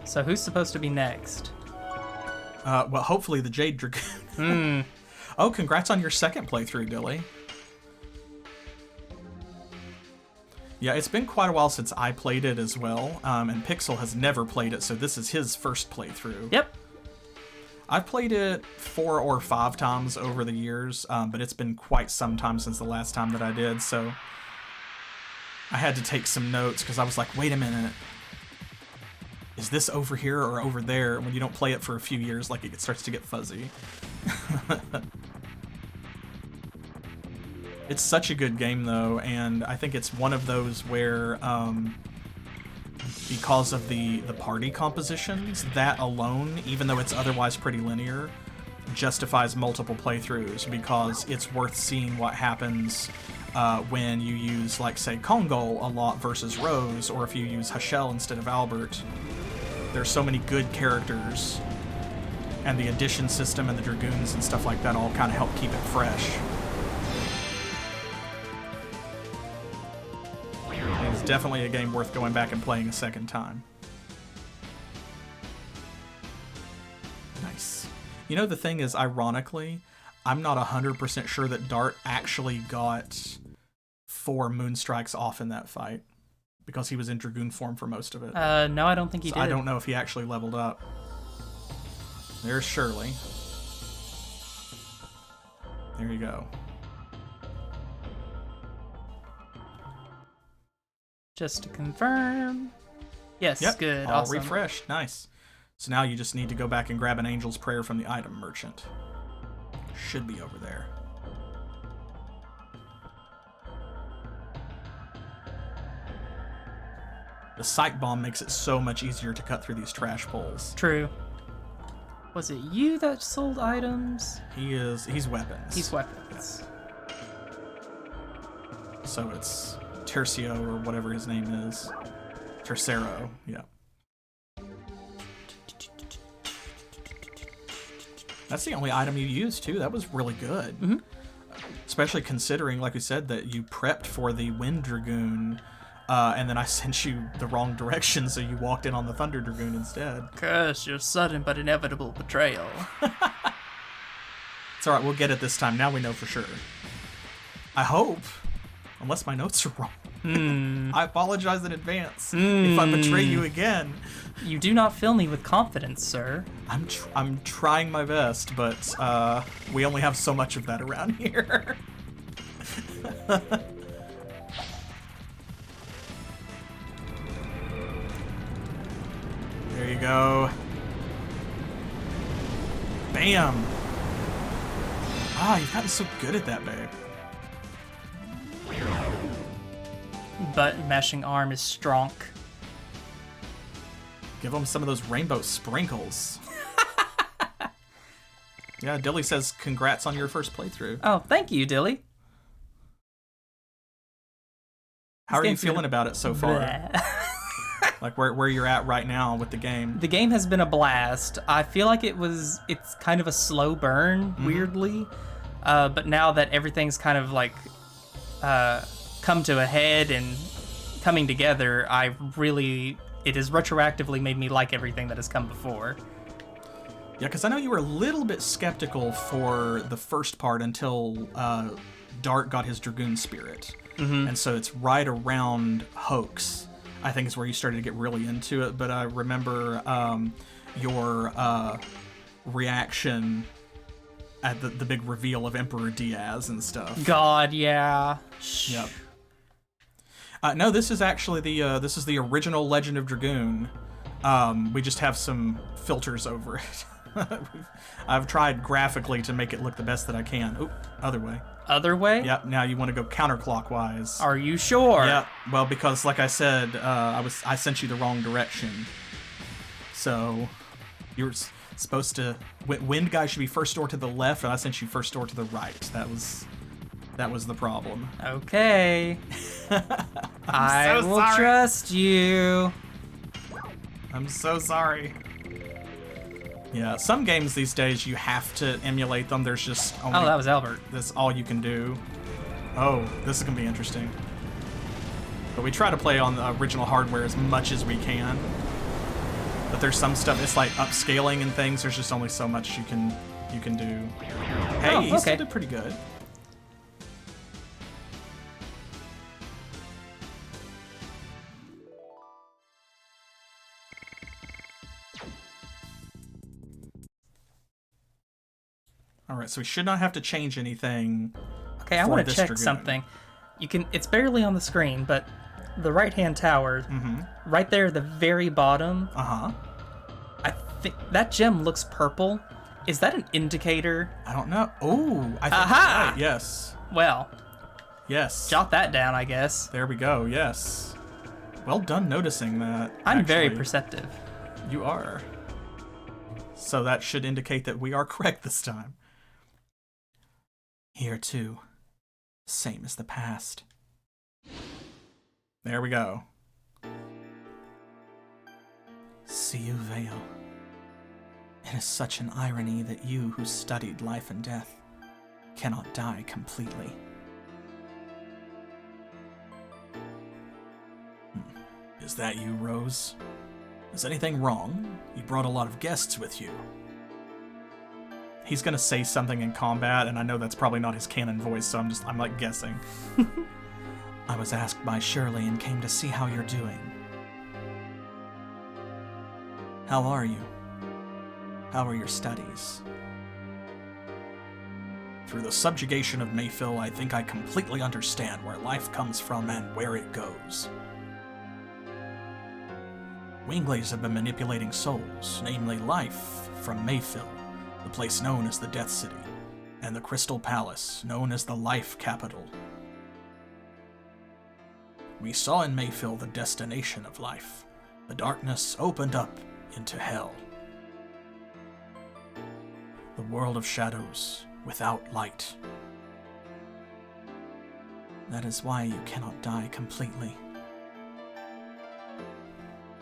So who's supposed to be next? Well, hopefully the Jade Dragoon. Oh, congrats on your second playthrough, Dilly. Yeah, it's been quite a while since I played it as well, and Pixel has never played it, so this is his first playthrough. Yep. I've played it 4 or 5 times over the years, but it's been quite some time since the last time that I did, so I had to take some notes because I was like, wait a minute. Is this over here or over there? When you don't play it for a few years, like it starts to get fuzzy. It's such a good game, though, and I think it's one of those where, because of the party compositions, that alone, even though it's otherwise pretty linear, justifies multiple playthroughs, because it's worth seeing what happens when you use, like, say, Kongol a lot versus Rose, or if you use Hashel instead of Albert. There's so many good characters, and the addition system and the Dragoons and stuff like that all kind of help keep it fresh. It's definitely a game worth going back and playing a second time. Nice. You know, the thing is, ironically, I'm not 100% sure that Dart actually got 4 Moonstrikes off in that fight, because he was in Dragoon form for most of it. No, I don't think he did. I don't know if he actually leveled up. There's Shirley. There you go. Just to confirm. Yes, Yep, good. all Awesome. refreshed. Nice. So now you just need to go back and grab an Angel's Prayer from the item merchant. Should be over there. The Sight Bomb makes it so much easier to cut through these trash poles. True. Was it you that sold items? He's weapons. He's weapons. So it's Tercio or whatever his name is. Tercero, yeah. That's the only item you used, too. That was really good. Mm-hmm. Especially considering, like we said, that you prepped for the Wind Dragoon, and then I sent you the wrong direction, so you walked in on the Thunder Dragoon instead. Curse your sudden but inevitable betrayal. It's alright, we'll get it this time. Now we know for sure. I hope. Unless my notes are wrong. I apologize in advance if I betray you again. You do not fill me with confidence, sir. I'm trying my best, but we only have so much of that around here. There you go. Bam! Ah, you've gotten so good at that, babe. Button mashing arm is strong. Give them some of those rainbow sprinkles. Yeah, Dilly says congrats on your first playthrough. Oh, thank you, Dilly. How are you feeling about it so far? Bleh. Like where you're at right now with the game? The game has been a blast. I feel like it's kind of a slow burn, weirdly. But now that everything's kind of like come to a head and coming together, it has retroactively made me like everything that has come before. Yeah, because I know you were a little bit skeptical for the first part until Dart got his Dragoon spirit. Mm-hmm. And so it's right around Hoax, I think, is where you started to get really into it. But I remember your reaction at the big reveal of Emperor Diaz and stuff. God, yeah. Yep. No, this is actually the original Legend of Dragoon. We just have some filters over it. I've tried graphically to make it look the best that I can. Oop, other way. Other way? Yep, now you want to go counterclockwise. Are you sure? Yep, well, because like I said, I sent you the wrong direction. So, you're supposed to... Wind guy should be first door to the left, and I sent you first door to the right. That was the problem. Okay. I will trust you. I'm so sorry. Yeah, some games these days you have to emulate them. There's just only... Oh, that was Albert. That's all you can do. Oh, this is going to be interesting. But we try to play on the original hardware as much as we can. But there's some stuff, it's like upscaling and things. There's just only so much you can do. Hey, he still did pretty good. Alright, so we should not have to change anything. Okay, I want to check something. It's barely on the screen, but the right-hand tower, right there at the very bottom, I think that gem looks purple. Is that an indicator? I don't know. Oh, I think that's right. Yes. Well. Yes. Jot that down, I guess. There we go, yes. Well done noticing that. I'm very perceptive. You are. So that should indicate that we are correct this time. Here, too. Same as the past. There we go. See you, Vale. It is such an irony that you who studied life and death cannot die completely. Is that you, Rose? Is anything wrong? You brought a lot of guests with you. He's gonna say something in combat, and I know that's probably not his canon voice, so I'm like guessing. I was asked by Shirley and came to see how you're doing. How are you? How are your studies? Through the subjugation of Mayfill, I think I completely understand where life comes from and where it goes. Winglays have been manipulating souls, namely life, from Mayfill, the place known as the Death City, and the Crystal Palace, known as the Life Capital. We saw in Mayfill the destination of life. The darkness opened up into hell. The world of shadows, without light. That is why you cannot die completely.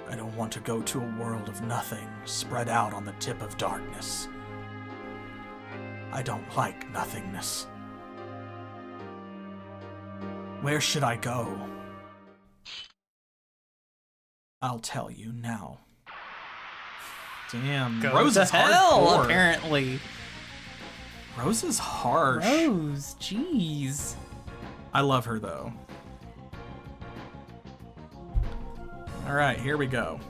I don't want to go to a world of nothing, spread out on the tip of darkness. I don't like nothingness. Where should I go? I'll tell you now. Damn, Rose is hardcore. Apparently. Rose is harsh. Rose, jeez. I love her though. Alright, here we go.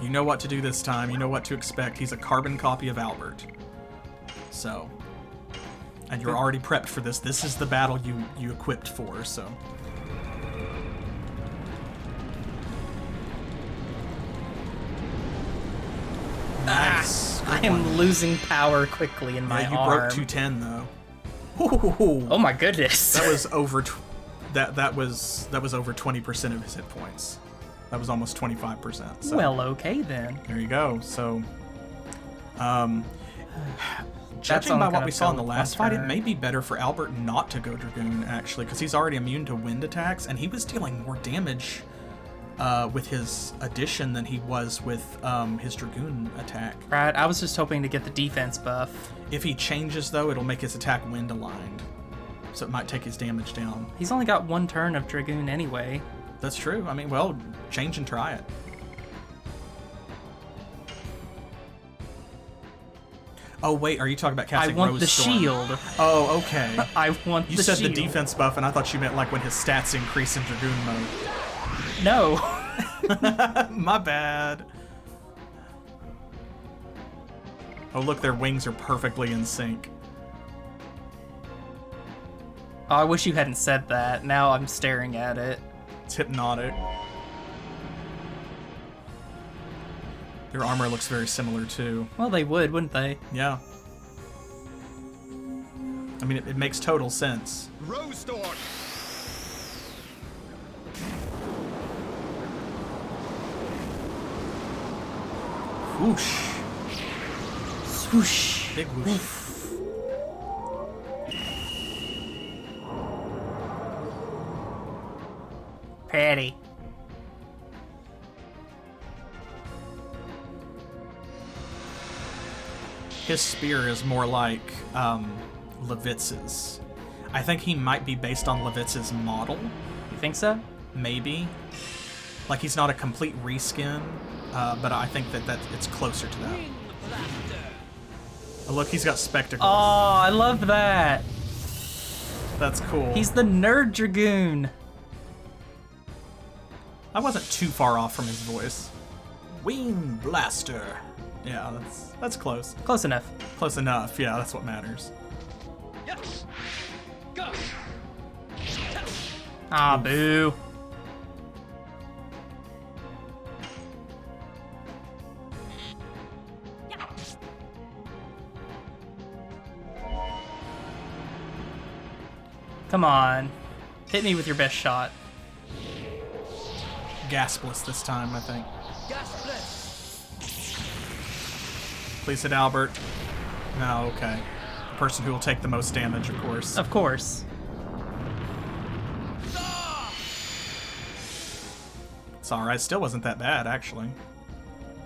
You know what to do this time, you know what to expect. He's a carbon copy of Albert. So, and you're already prepped for this. This is the battle you equipped for, so. Nice. Good am losing power quickly in my Yeah, you arm. broke 210 though. Ooh. Oh my goodness. That was over. That was over 20% of his hit points. That was almost 25%. So. Well, okay then. There you go. So, judging by what we saw in the last fight, it may be better for Albert not to go Dragoon, actually, because he's already immune to wind attacks, and he was dealing more damage with his addition than he was with his Dragoon attack. Right, I was just hoping to get the defense buff. If he changes, though, it'll make his attack wind aligned, so it might take his damage down. He's only got one turn of Dragoon anyway. That's true. I mean, well, change and try it. Oh, wait, are you talking about casting I want Rose the Storm? shield. Oh, okay. I want You the said shield. the defense buff, and I thought you meant like when his stats increase in Dragoon mode. No. My bad. Oh, look, their wings are perfectly in sync. Oh, I wish you hadn't said that. Now I'm staring at it. It's hypnotic. Their armor looks very similar, too. Well, they would, wouldn't they? Yeah. I mean, it makes total sense. Rose Storm. Whoosh. Swoosh. Big whoosh. Patty. His spear is more like Levitz's. I think he might be based on Levitz's model. You think so? Maybe. Like, he's not a complete reskin, but I think that it's closer to that. Oh, look, he's got spectacles. Oh, I love that. That's cool. He's the nerd Dragoon. I wasn't too far off from his voice. Wing Blaster. Yeah, that's close. Close enough. Close enough. Yeah, that's what matters. Yes. Go. Ah, boo. Come on. Hit me with your best shot. Gaspless this time, I think. Gaspless. Please hit Albert. No, okay. The person who will take the most damage, of course. Of course. It's alright. Still wasn't that bad, actually.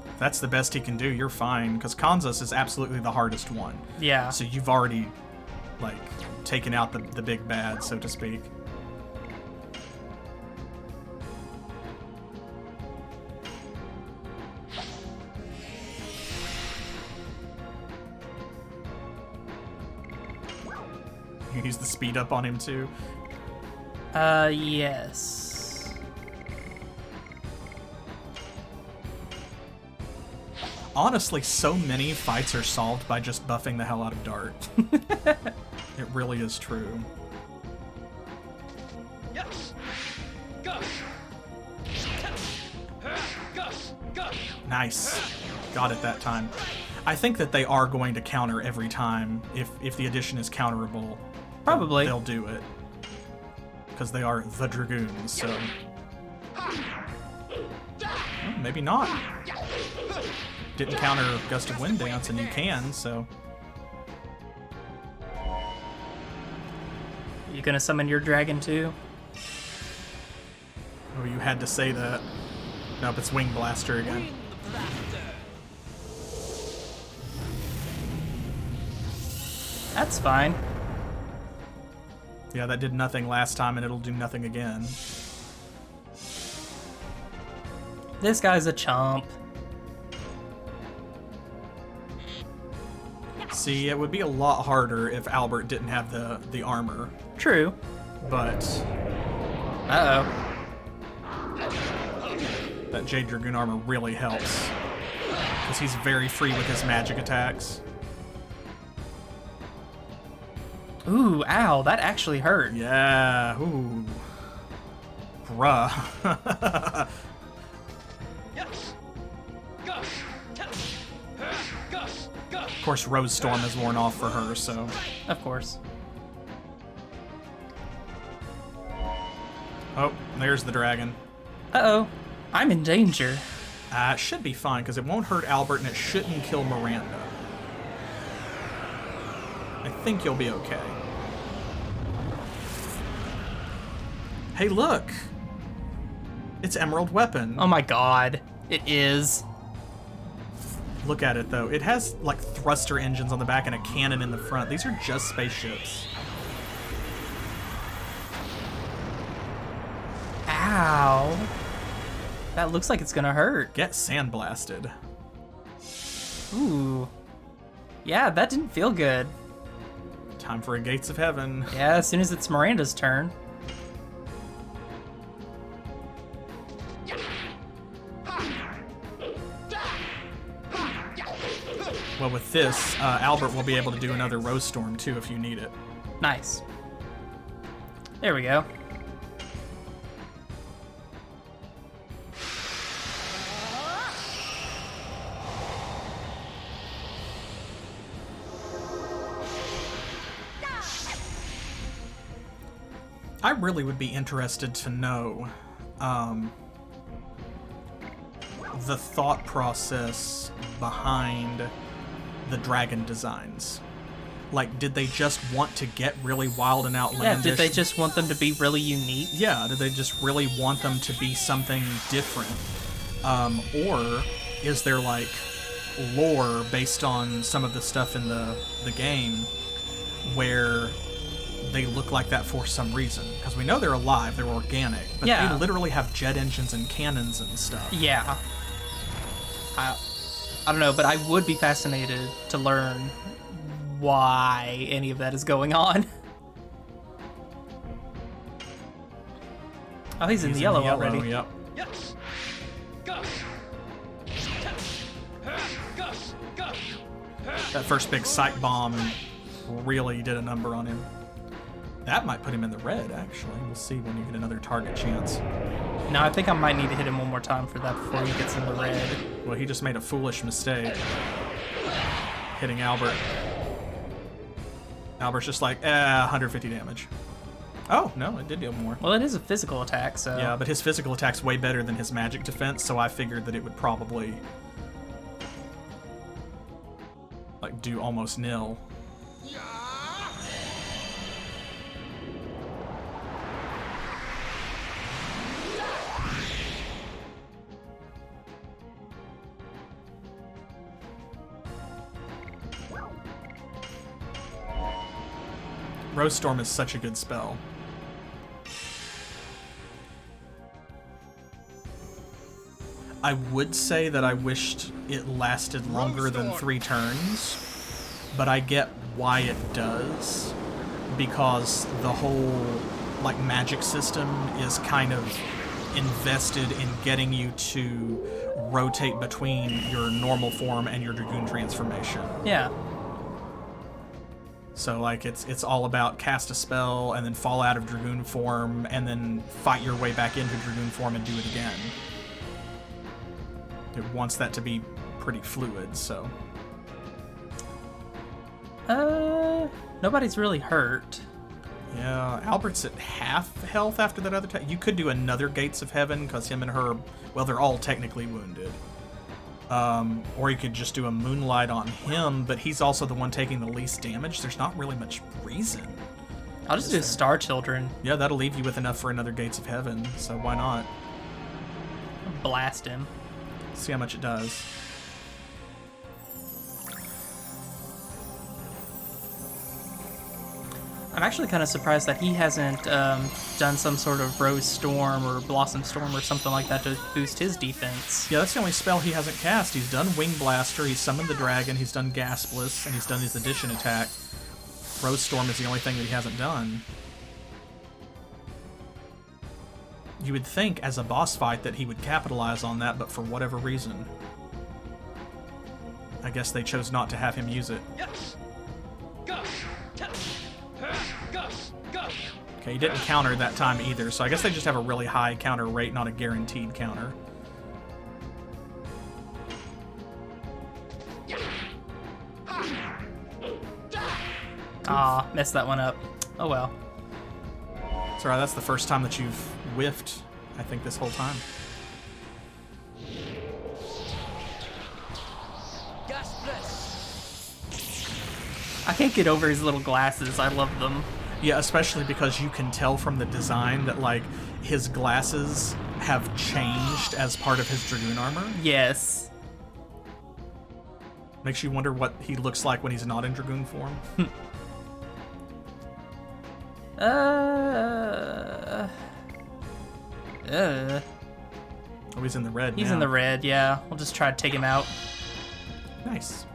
If that's the best he can do, you're fine. Because Kansas is absolutely the hardest one. Yeah. So you've already, like, taken out the big bad, so to speak. You use the speed up on him, too. Yes. Honestly, so many fights are solved by just buffing the hell out of Dart. It really is true. Yes. Go. Go. Go. Nice. Got it that time. I think that they are going to counter every time. If the addition is counterable, Probably. they'll do it. Because they are the Dragoons, so... Well, maybe not. Didn't counter Gust of Wind Dance, and you can, so... You gonna summon your dragon too? Oh, you had to say that. Nope, it's Wing Blaster again. That's fine. Yeah, that did nothing last time, and it'll do nothing again. This guy's a chump. See, it would be a lot harder if Albert didn't have the armor, True. but Uh-oh. that Jade Dragoon armor really helps. Because he's very free with his magic attacks. Ooh, ow, that actually hurt. Yeah, ooh. Bruh. Yes. Go. Go. Go. course, Rose Storm is worn off for her, so... Of course. Oh, there's the dragon. Uh-oh. I'm in danger. It should be fine, because it won't hurt Albert, and it shouldn't kill Miranda. I think you'll be okay. Hey, look! It's Emerald Weapon. Oh my god. It is. Look at it, though. It has, like, thruster engines on the back and a cannon in the front. These are just spaceships. Ow. That looks like it's gonna hurt. Get sandblasted. Ooh. Yeah, that didn't feel good. Time for a Gates of Heaven. Yeah, as soon as it's Miranda's turn. Well, with this, Albert will be able to do another Rose Storm, too, if you need it. Nice. There we go. I really would be interested to know the thought process behind the dragon designs. Like, did they just want to get really wild and outlandish? Yeah, did they just want them to be really unique? Yeah, did they just really want them to be something different? Or is there, like, lore based on some of the stuff in the game where they look like that for some reason? Because we know they're alive, they're organic, but Yeah. they literally have jet engines and cannons and stuff. Yeah. I don't know, but I would be fascinated to learn why any of that is going on. Oh, he's in the yellow already. Yep. Yes. Go. Go. Go. That first big sight bomb really did a number on him. That might put him in the red, actually. We'll see when you get another target chance. No, I think I might need to hit him one more time for that before he gets in the red. Well, he just made a foolish mistake. Hitting Albert. Albert's just like, 150 damage. Oh, no, it did deal more. Well, it is a physical attack, so... Yeah, but his physical attack's way better than his magic defense, so I figured that it would probably, like, do almost nil. Rose Storm is such a good spell. I would say that I wished it lasted longer than 3 turns, but I get why it does, because the whole, like, magic system is kind of invested in getting you to rotate between your normal form and your Dragoon transformation. Yeah. So, like, it's all about cast a spell and then fall out of Dragoon form and then fight your way back into Dragoon form and do it again. It wants that to be pretty fluid, so... Nobody's really hurt. Yeah, Albert's at half health after that other attack. You could do another Gates of Heaven, because him and her, well, they're all technically wounded. Or you could just do a Moonlight on him, but he's also the one taking the least damage. There's not really much reason. I'll just do Star Children. Yeah, that'll leave you with enough for another Gates of Heaven, so why not? Blast him. See how much it does. I'm actually kind of surprised that he hasn't done some sort of Rose Storm or Blossom Storm or something like that to boost his defense. Yeah, that's the only spell he hasn't cast. He's done Wing Blaster, he's summoned the dragon, he's done Gaspless, and he's done his addition attack. Rose Storm is the only thing that he hasn't done. You would think, as a boss fight, that he would capitalize on that, but for whatever reason, I guess they chose not to have him use it. Yes. Go. Go. Go. Okay, he didn't counter that time either, so I guess they just have a really high counter rate, not a guaranteed counter. Aw, messed that one up. Oh well. Sorry, that's the first time that you've whiffed, I think, this whole time. I can't get over his little glasses. I love them. Yeah, especially because you can tell from the design that, like, his glasses have changed as part of his Dragoon armor. Yes. Makes you wonder what he looks like when he's not in Dragoon form. Oh, he's in the red He's now. in the red, yeah. We'll just try to take him out. Nice.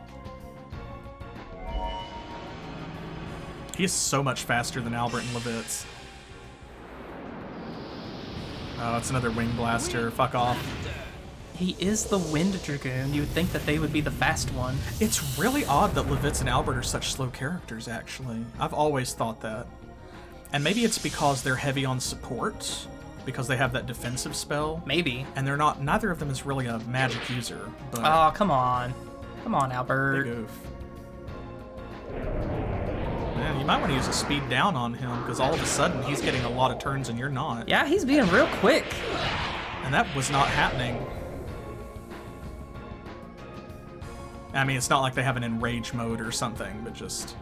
He is so much faster than Albert and Levitz. Oh, it's another Wing Blaster. Fuck off. He is the Wind Dragoon. You would think that they would be the fast one. It's really odd that Levitz and Albert are such slow characters, actually. I've always thought that. And maybe it's because they're heavy on support, because they have that defensive spell. Maybe. And they're not, neither of them is really a magic user. But Oh, come on. Come on, they Albert. goof. Man, you might want to use a speed down on him, because all of a sudden he's getting a lot of turns and you're not. Yeah, he's being real quick. And that was not happening. I mean, it's not like they have an enrage mode or something, but just...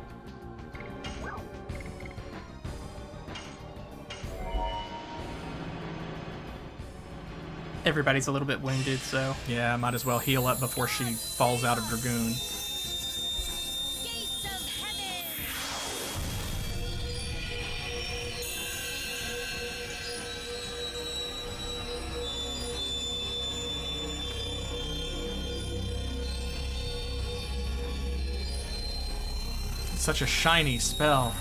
Everybody's a little bit wounded, so... Yeah, might as well heal up before she falls out of Dragoon. Gates of heaven. Such a shiny spell.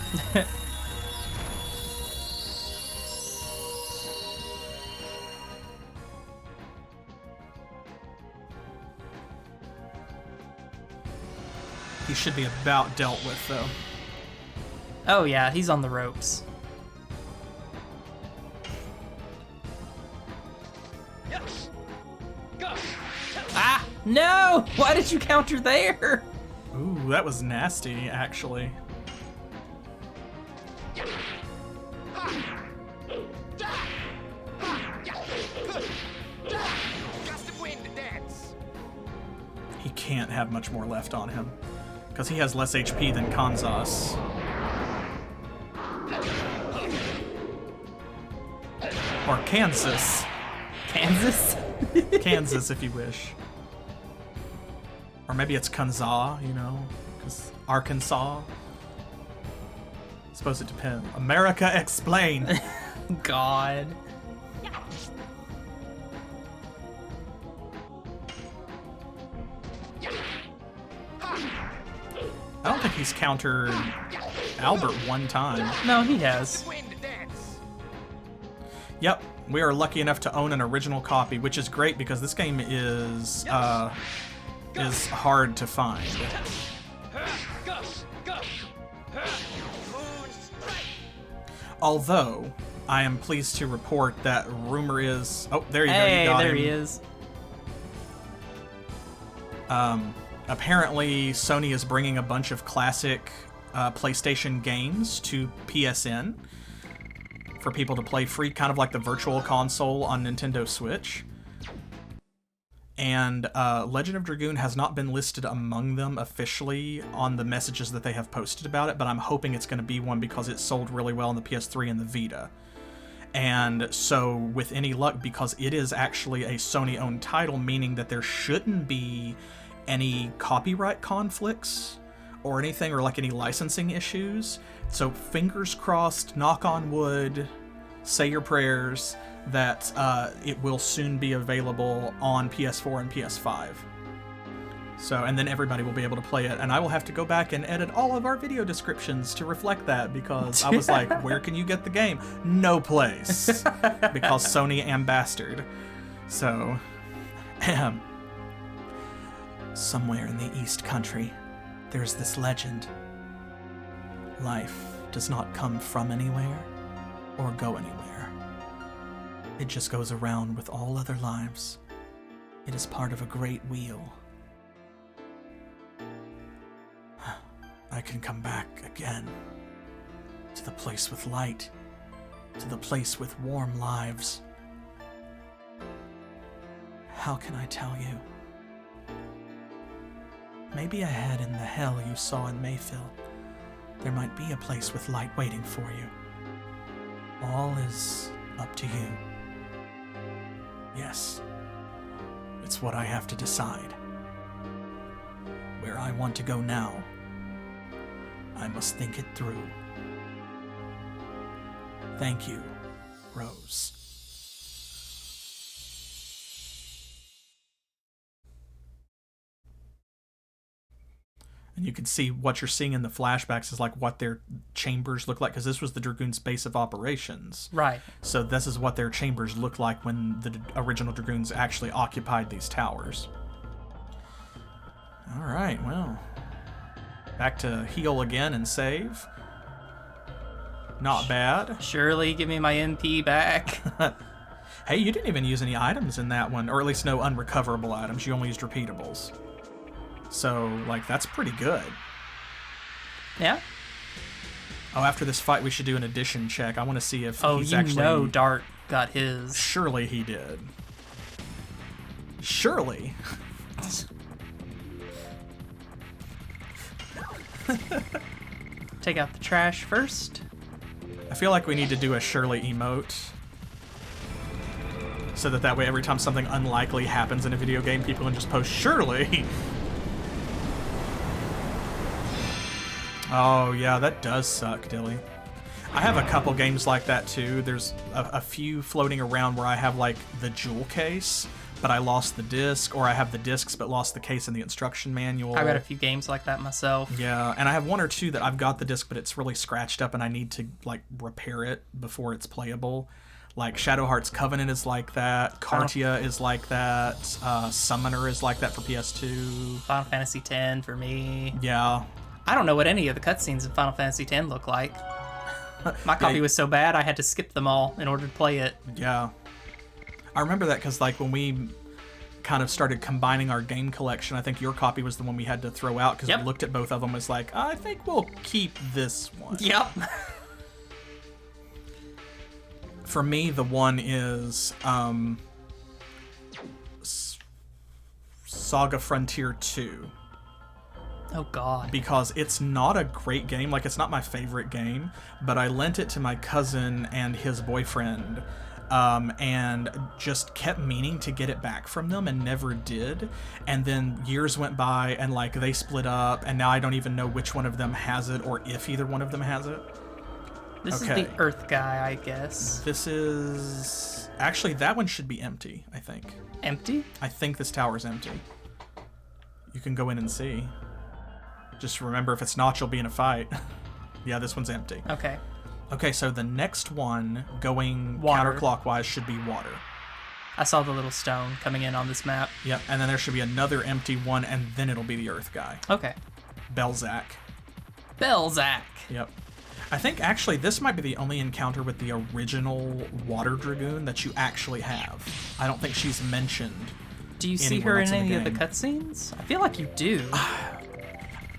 He should be about dealt with, though. Oh yeah, he's on the ropes. Yes. Go. Ah! No! Why did you counter there? Ooh, that was nasty, actually. He can't have much more left on him, because he has less HP than Kanzas. Or Kansas. Kansas? Kansas, if you wish. Or maybe it's Kanza, you know, because Arkansas. I suppose it depends. America, explain. God. I don't think he's countered Albert one time. No, he has. Yep, we are lucky enough to own an original copy, which is great because this game is hard to find. Although, I am pleased to report that rumor is... Oh, there you go, Hey, you got there him. he is. Apparently, Sony is bringing a bunch of classic PlayStation games to PSN for people to play free, kind of like the Virtual Console on Nintendo Switch. And Legend of Dragoon has not been listed among them officially on the messages that they have posted about it, but I'm hoping it's going to be one because it sold really well on the PS3 and the Vita. And so, with any luck, because it is actually a Sony-owned title, meaning that there shouldn't be any copyright conflicts or anything, or like any licensing issues. So fingers crossed, knock on wood, say your prayers, that it will soon be available on PS4 and PS5. So, and then everybody will be able to play it, and I will have to go back and edit all of our video descriptions to reflect that, because I was like, where can you get the game? No place. Because Sony am bastard. So, somewhere in the East Country, there's this legend. Life does not come from anywhere or go anywhere. It just goes around with all other lives. It is part of a great wheel. I can come back again to the place with light, to the place with warm lives. How can I tell you? Maybe ahead in the hell you saw in Mayfield, there might be a place with light waiting for you. All is up to you. Yes, it's what I have to decide. Where I want to go now, I must think it through. Thank you, Rose. And you can see what you're seeing in the flashbacks is like what their chambers look like, because this was the Dragoon's base of operations. Right. So this is what their chambers looked like when the original Dragoons actually occupied these towers. All right, well, back to heal again and save. Not bad. Surely give me my MP back. Hey, you didn't even use any items in that one, or at least no unrecoverable items. You only used repeatables. So, like, that's pretty good. Yeah? Oh, after this fight, we should do an addition check. I want to see if he's you actually... know Dart got his. Surely he did. Surely. Take out the trash first. I feel like we need to do a Surely emote. So that way every time something unlikely happens in a video game, people can just post Surely. Oh, yeah, that does suck, Dilly. I have a couple games like that, too. There's a few floating around where I have, like, the jewel case, but I lost the disc, or I have the discs but lost the case and the instruction manual. I've got a few games like that myself. Yeah, and I have one or two that I've got the disc, but it's really scratched up, and I need to, like, repair it before it's playable. Like, Shadow Heart's Covenant is like that, Cartia is like that, Summoner is like that for PS2. Final Fantasy X for me. Yeah. I don't know what any of the cutscenes in Final Fantasy X look like. My copy was so bad I had to skip them all in order to play it. Yeah. I remember that because, like, when we kind of started combining our game collection, I think your copy was the one we had to throw out because we looked at both of them as like, I think we'll keep this one. Yep. For me, the one is Saga Frontier 2. Oh, God. Because it's not a great game. Like, it's not my favorite game, but I lent it to my cousin and his boyfriend, and just kept meaning to get it back from them and never did. And then years went by and, like, they split up, and now I don't even know which one of them has it or if either one of them has it. This is the Earth guy, I guess. This is... Actually, that one should be empty, I think. Empty? I think this tower's empty. You can go in and see. Just remember, if it's not, you'll be in a fight. Yeah, this one's empty. Okay. Okay, so the next one, going Water. counterclockwise, should be water. I saw the little stone coming in on this map. Yep, and then there should be another empty one, and then it'll be the Earth guy. Okay. Belzac. Belzac. Yep. I think, actually, this might be the only encounter with the original Water Dragoon that you actually have. I don't think she's mentioned. Do you see anywhere her else in in the any of the game. cutscenes? I feel like you do.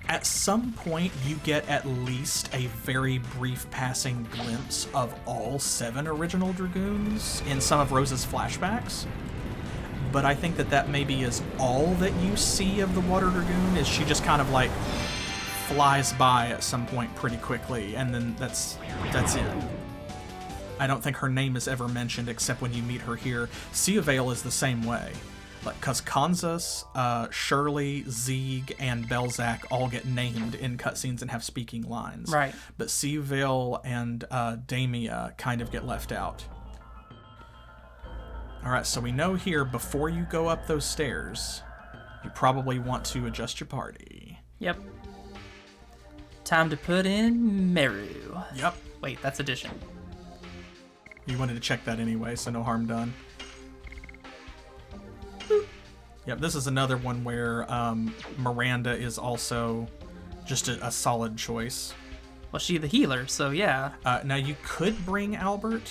At some point, you get at least a very brief passing glimpse of all 7 original Dragoons in some of Rose's flashbacks. But I think that maybe is all that you see of the Water Dragoon, is she just kind of, like, flies by at some point pretty quickly, and then that's it. I don't think her name is ever mentioned except when you meet her here. Seavale is the same way. Because Kansas, Shirley, Zeeg, and Belzac all get named in cutscenes and have speaking lines. Right. But Seavale and Damia kind of get left out. Alright, so we know here, before you go up those stairs, you probably want to adjust your party. Yep. Time to put in Meru. Yep. Wait, that's addition. You wanted to check that anyway, so no harm done. Yep, this is another one where Miranda is also just a solid choice. Well, she's the healer, so yeah. Now, you could bring Albert,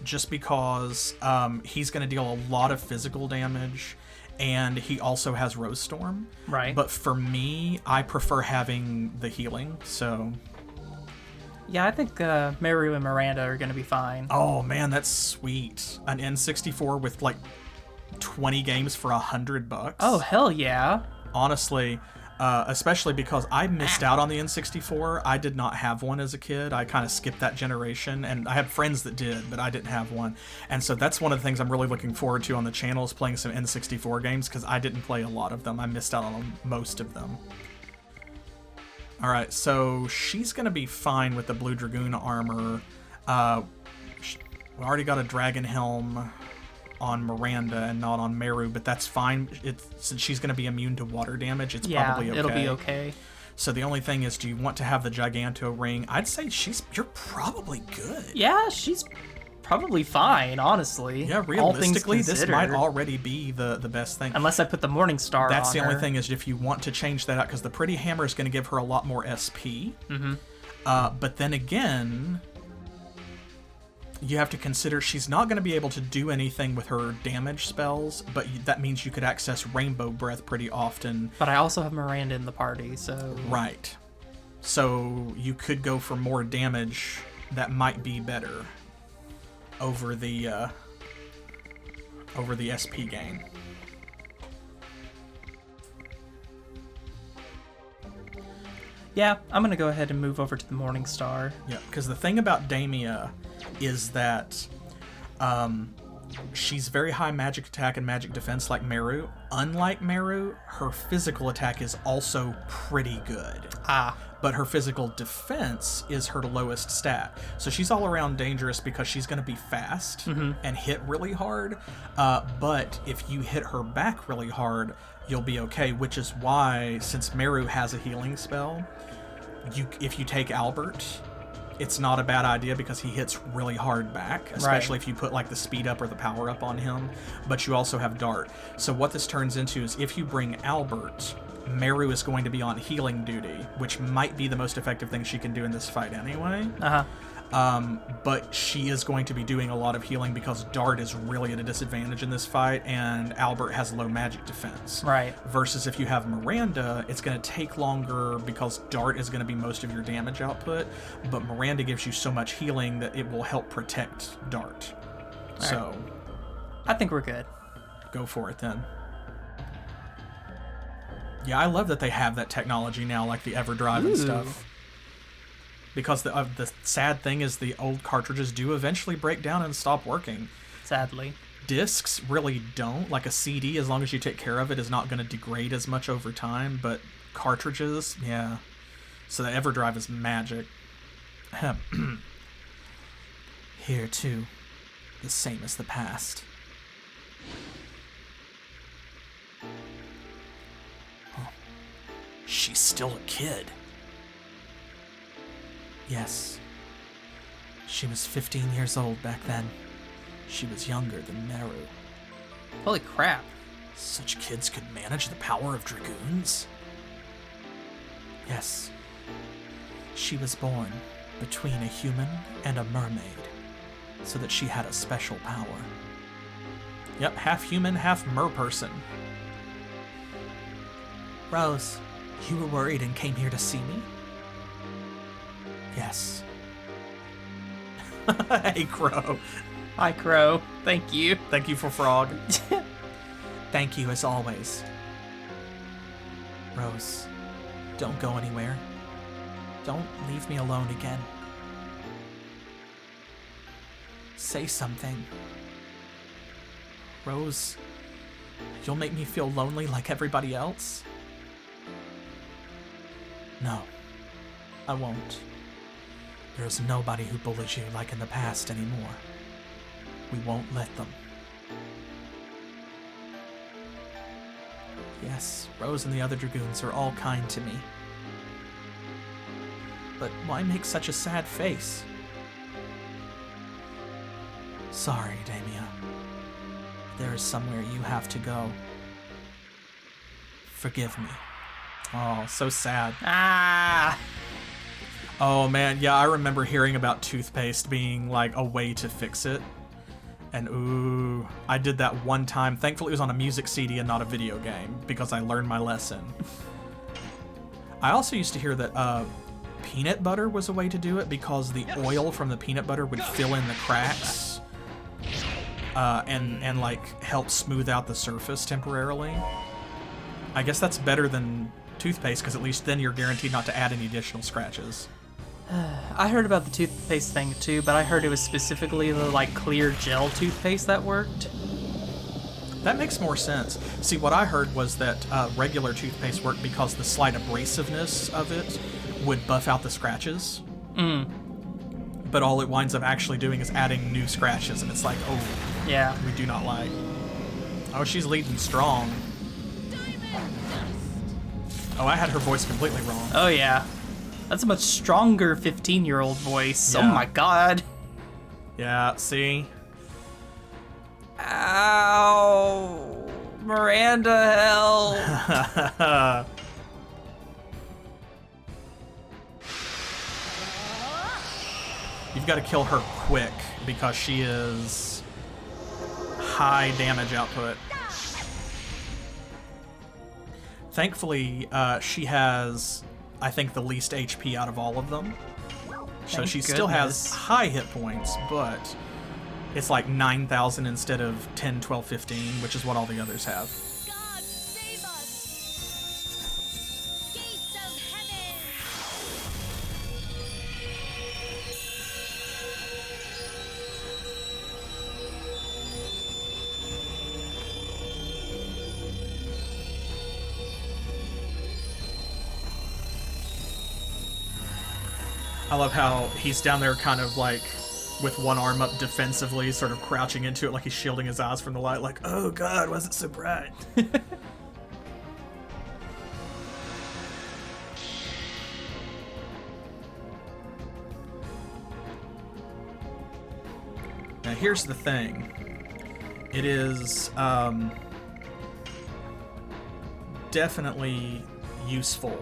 just because he's going to deal a lot of physical damage, and he also has Rose Storm. Right. But for me, I prefer having the healing, so... Yeah, I think Meru and Miranda are going to be fine. Oh man, that's sweet. An N64 with like 20 games for $100. Oh, hell yeah. Honestly, especially because I missed out on the N64. I did not have one as a kid. I kind of skipped that generation, and I had friends that did, but I didn't have one. And so that's one of the things I'm really looking forward to on the channel is playing some N64 games, because I didn't play a lot of them. I missed out on most of them. All right, so she's going to be fine with the blue Dragoon armor. We already got a dragon helm on Miranda and not on Meru, but that's fine. Since she's going to be immune to water damage, it's probably okay. It'll be okay. So the only thing is, do you want to have the Giganto ring? I'd say you're probably good. Yeah, she's probably fine, honestly. Yeah, realistically, this might already be the best thing. Unless I put the Morning Star on That's the only her. thing is if you want to change that out, because the Pretty Hammer is going to give her a lot more SP. Mm-hmm. But then again, you have to consider she's not going to be able to do anything with her damage spells, but that means you could access Rainbow Breath pretty often. But I also have Miranda in the party, so... Right. So you could go for more damage that might be better over the SP gain. Yeah, I'm going to go ahead and move over to the Morning Star. Yeah, because the thing about Damia is that she's very high magic attack and magic defense like Meru. Unlike Meru, her physical attack is also pretty good. But her physical defense is her lowest stat. So she's all around dangerous because she's going to be fast and hit really hard. But if you hit her back really hard, you'll be okay, which is why, since Meru has a healing spell, if you take Albert, it's not a bad idea because he hits really hard back, especially if you put like the speed up or the power up on him. But you also have Dart. So what this turns into is if you bring Albert, Meru is going to be on healing duty, which might be the most effective thing she can do in this fight anyway. But she is going to be doing a lot of healing because Dart is really at a disadvantage in this fight, and Albert has low magic defense. Right. Versus if you have Miranda, it's going to take longer because Dart is going to be most of your damage output, but Miranda gives you so much healing that it will help protect Dart. So, I think we're good. Go for it then. Yeah, I love that they have that technology now, like the EverDrive and stuff. Because the sad thing is the old cartridges do eventually break down and stop working. Sadly. Discs really don't. Like a CD, as long as you take care of it, is not going to degrade as much over time. But cartridges, yeah. So the EverDrive is magic. Here, too. The same as the past. Oh. She's still a kid. Yes. She was 15 years old back then. She was younger than Meru. Holy crap. Such kids could manage the power of Dragoons? Yes. She was born between a human and a mermaid, so that she had a special power. Yep, half human, half merperson. Rose, you were worried and came here to see me? Yes. Hey, Crow. Hi, Crow. Thank you. Thank you for Frog. Thank you, as always. Rose, don't go anywhere. Don't leave me alone again. Say something. Rose, you'll make me feel lonely like everybody else? No, I won't. There's nobody who bullies you like in the past anymore. We won't let them. Yes, Rose and the other Dragoons are all kind to me. But why make such a sad face? Sorry, Damia. There is somewhere you have to go. Forgive me. Oh, so sad. Oh man, yeah, I remember hearing about toothpaste being like a way to fix it. And ooh, I did that one time. Thankfully, it was on a music CD and not a video game because I learned my lesson. I also used to hear that peanut butter was a way to do it because the oil from the peanut butter would fill in the cracks and like help smooth out the surface temporarily. I guess that's better than toothpaste because at least then you're guaranteed not to add any additional scratches. I heard about the toothpaste thing too, but I heard it was specifically the like clear gel toothpaste that worked. That makes more sense. See, what I heard was that regular toothpaste worked because the slight abrasiveness of it would buff out the scratches. But all it winds up actually doing is adding new scratches, and it's like, oh, yeah, we do not like. Oh, she's leading strong. Oh, I had her voice completely wrong. Oh yeah. That's a much stronger 15-year-old voice. Yeah. Oh my god. Yeah, see? Ow. Miranda, help. You've got to kill her quick because she is high damage output. Thankfully, she has, I think, the least HP out of all of them. So Thank she still has goodness. high hit points, but it's like 9,000 instead of 10, 12, 15, which is what all the others have. God save us! Gates of heaven! I love how he's down there kind of like with one arm up defensively, sort of crouching into it like he's shielding his eyes from the light, like, oh god, why is it so bright? Now here's the thing. It is definitely useful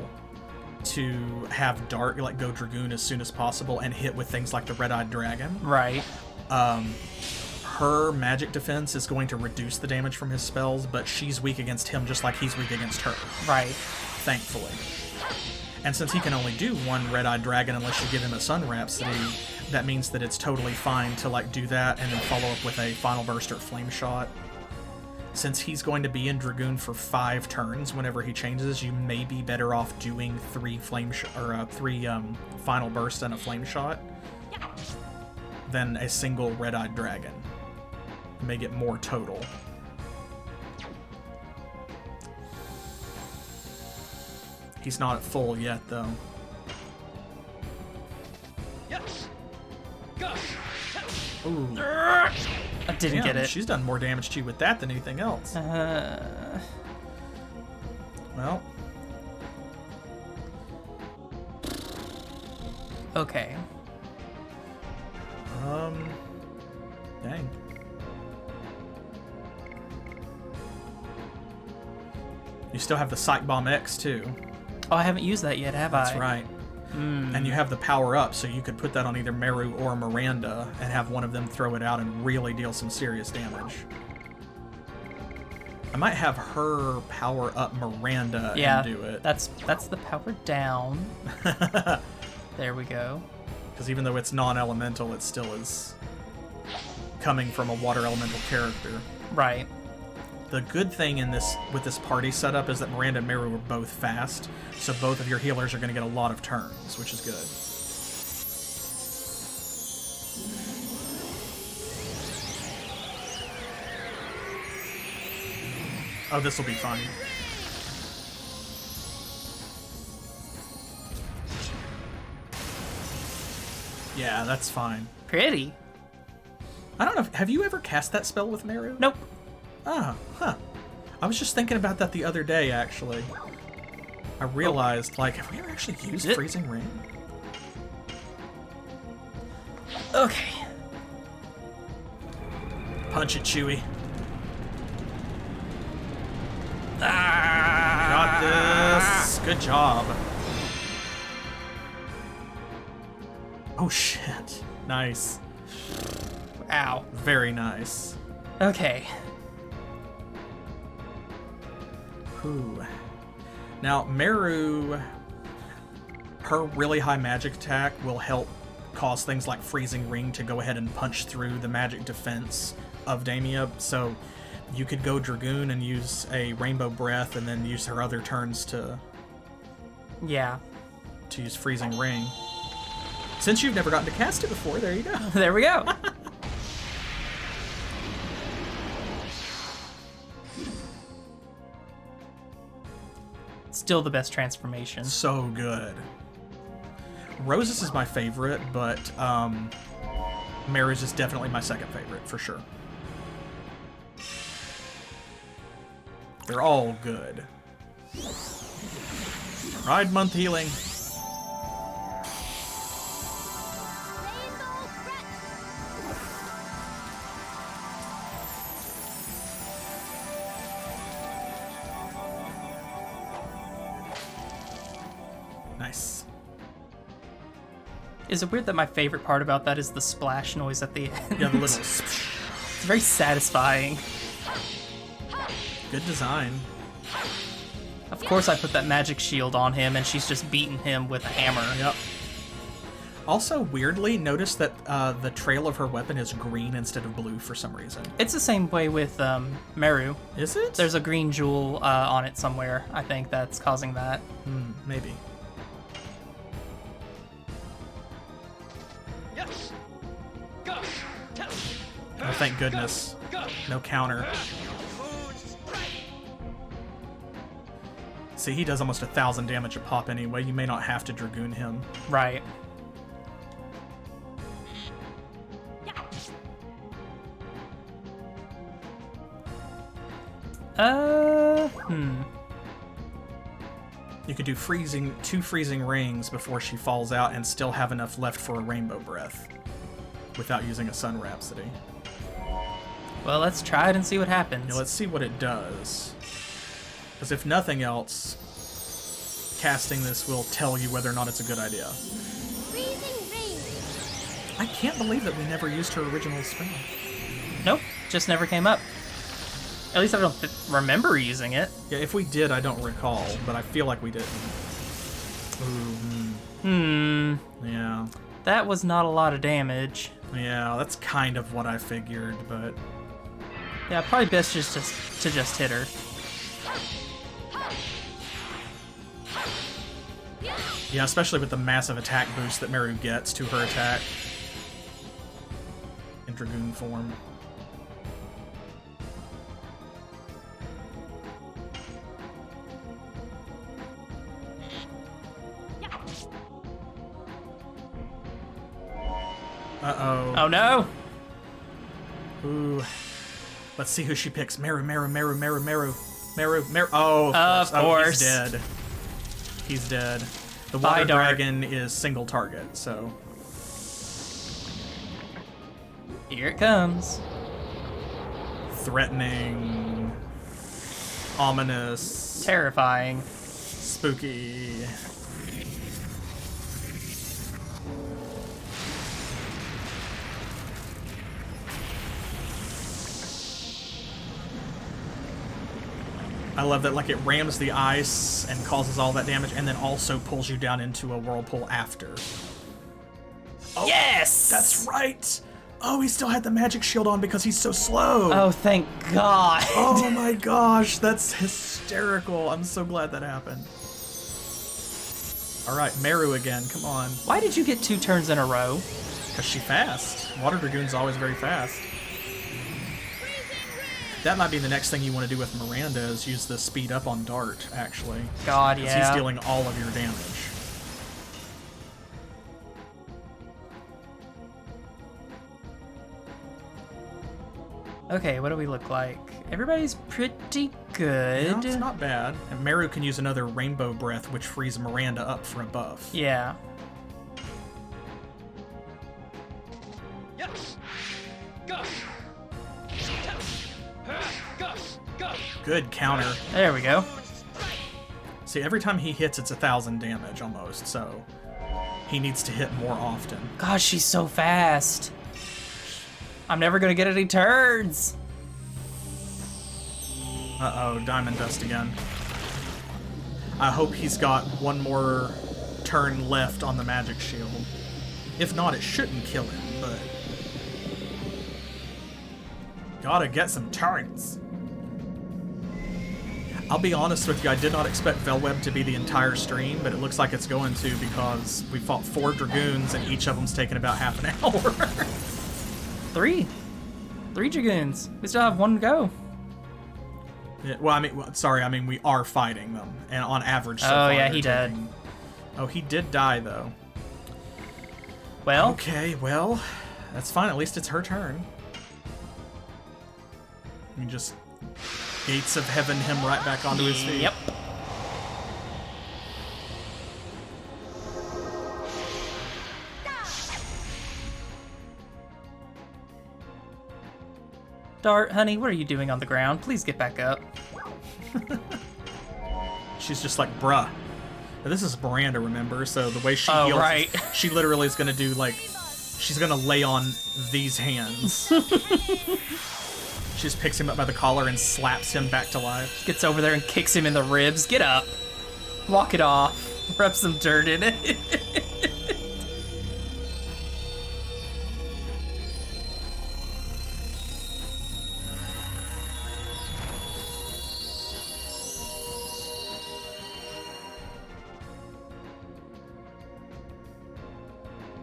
to have Dark like go Dragoon as soon as possible and hit with things like the Red-Eyed Dragon. Right. Her magic defense is going to reduce the damage from his spells, but she's weak against him just like he's weak against her. Right. Thankfully. And since he can only do one Red-Eyed Dragon unless you give him a Sun Rhapsody, that means that it's totally fine to like do that and then follow up with a Final Burst or Flame Shot. Since he's going to be in Dragoon for 5 turns whenever he changes, you may be better off doing 3 Final Burst and a Flame Shot than a single Red-Eyed Dragon. You may get more total. He's not at full yet, though. Yes. Go. Ooh. I didn't get it. She's done more damage to you with that than anything else. Well. Okay. Dang. You still have the Psych Bomb X, too. Oh, I haven't used that yet, have I? That's right. And you have the power up, so you could put that on either Meru or Miranda and have one of them throw it out and really deal some serious damage. I might have her power up Miranda and do it. That's the power down. There we go. Because even though it's non-elemental, it still is coming from a water elemental character. Right. The good thing in this with this party setup is that Miranda and Meru are both fast, so both of your healers are going to get a lot of turns, which is good. Oh, this will be fun. Yeah, that's fine. Pretty. I don't know, have you ever cast that spell with Meru? Nope. Ah, huh. I was just thinking about that the other day, actually. I realized, like, have we ever actually used Freezing Rain? Okay. Punch it, Chewie. Ah! Got this. Good job. Oh, shit. Nice. Ow. Very nice. Okay. Ooh. Now, Meru, her really high magic attack will help cause things like Freezing Ring to go ahead and punch through the magic defense of Damia. So you could go Dragoon and use a Rainbow Breath and then use her other turns to Yeah. use Freezing Ring. Since you've never gotten to cast it before, there you go. There we go. Still the best transformation. So good. Rose's is my favorite, but Meru's is definitely my second favorite, for sure. They're all good. Pride Month healing. Rainbow breath. Nice. Is it weird that my favorite part about that is the splash noise at the end? Yeah, the little It's very satisfying. good design. Of course I put that magic shield on him and she's just beating him with a hammer. Yep. Also, weirdly, notice that the trail of her weapon is green instead of blue for some reason. It's the same way with Meru. Is it? There's a green jewel on it somewhere. I think that's causing that. Maybe. Yes. Go. Test. Oh, thank goodness. Go. No counter. See, he does almost 1,000 damage a pop anyway. You may not have to Dragoon him. Right. You could do two freezing rings before she falls out and still have enough left for a Rainbow Breath without using a Sun Rhapsody. Well, let's try it and see what happens. Now, let's see what it does. Because if nothing else, casting this will tell you whether or not it's a good idea. Freezing ring. I can't believe that we never used her original spell. Nope, just never came up. At least I don't remember using it. Yeah, if we did, I don't recall, but I feel like we didn't. Ooh, yeah. That was not a lot of damage. Yeah, that's kind of what I figured, but... Yeah, probably best just to just hit her. Yeah, especially with the massive attack boost that Meru gets to her attack. In Dragoon form. Uh-oh. Oh no! Ooh. Let's see who she picks. Meru. Oh, Of course. He's dead. He's dead. The Bye, water Dart. dragon is single target, so... Here it comes. Threatening. Ominous. Terrifying. Spooky. I love that, like, it rams the ice and causes all that damage, and then also pulls you down into a whirlpool after. Oh, Yes! that's right! Oh, he still had the magic shield on because he's so slow! Oh, thank God. Oh my gosh, that's hysterical. I'm so glad that happened. Alright, Meru again, come on. Why did you get 2 turns in a row? Because she's fast. Water Dragoon's always very fast. That might be the next thing you want to do with Miranda, is use the speed up on Dart, actually. God, 'Cause yeah. he's dealing all of your damage. Okay, what do we look like? Everybody's pretty good. No, it's not bad. And Meru can use another Rainbow Breath, which frees Miranda up for a buff. Yeah. Yes. Go. Test. Go. Go. Good counter. There we go. See, every time he hits, it's 1,000 damage almost, so he needs to hit more often. God, she's so fast. I'm never gonna get any turns. Uh-oh, Diamond Dust again. I hope he's got one more turn left on the magic shield. If not, it shouldn't kill him, but... Gotta get some turns. I'll be honest with you, I did not expect Vellweb to be the entire stream, but it looks like it's going to because we fought 4 Dragoons and each of them's taken about half an hour. 3 Dragoons. We still have 1 to go. Yeah, well, I mean, we are fighting them, and on average so Oh, far yeah, they're he did. taking- Oh, he did die, though. Well, Okay, well, that's fine. At least it's her turn. We just gates of heaven him right back onto his feet. yep. Dart, honey, what are you doing on the ground? Please get back up. She's just like, bruh. Now, this is Miranda, remember? So the way she Oh, heals, right. she literally is gonna do like, she's gonna lay on these hands. She just picks him up by the collar and slaps him back to life. Gets over there and kicks him in the ribs. Get up. Walk it off. Rub some dirt in it.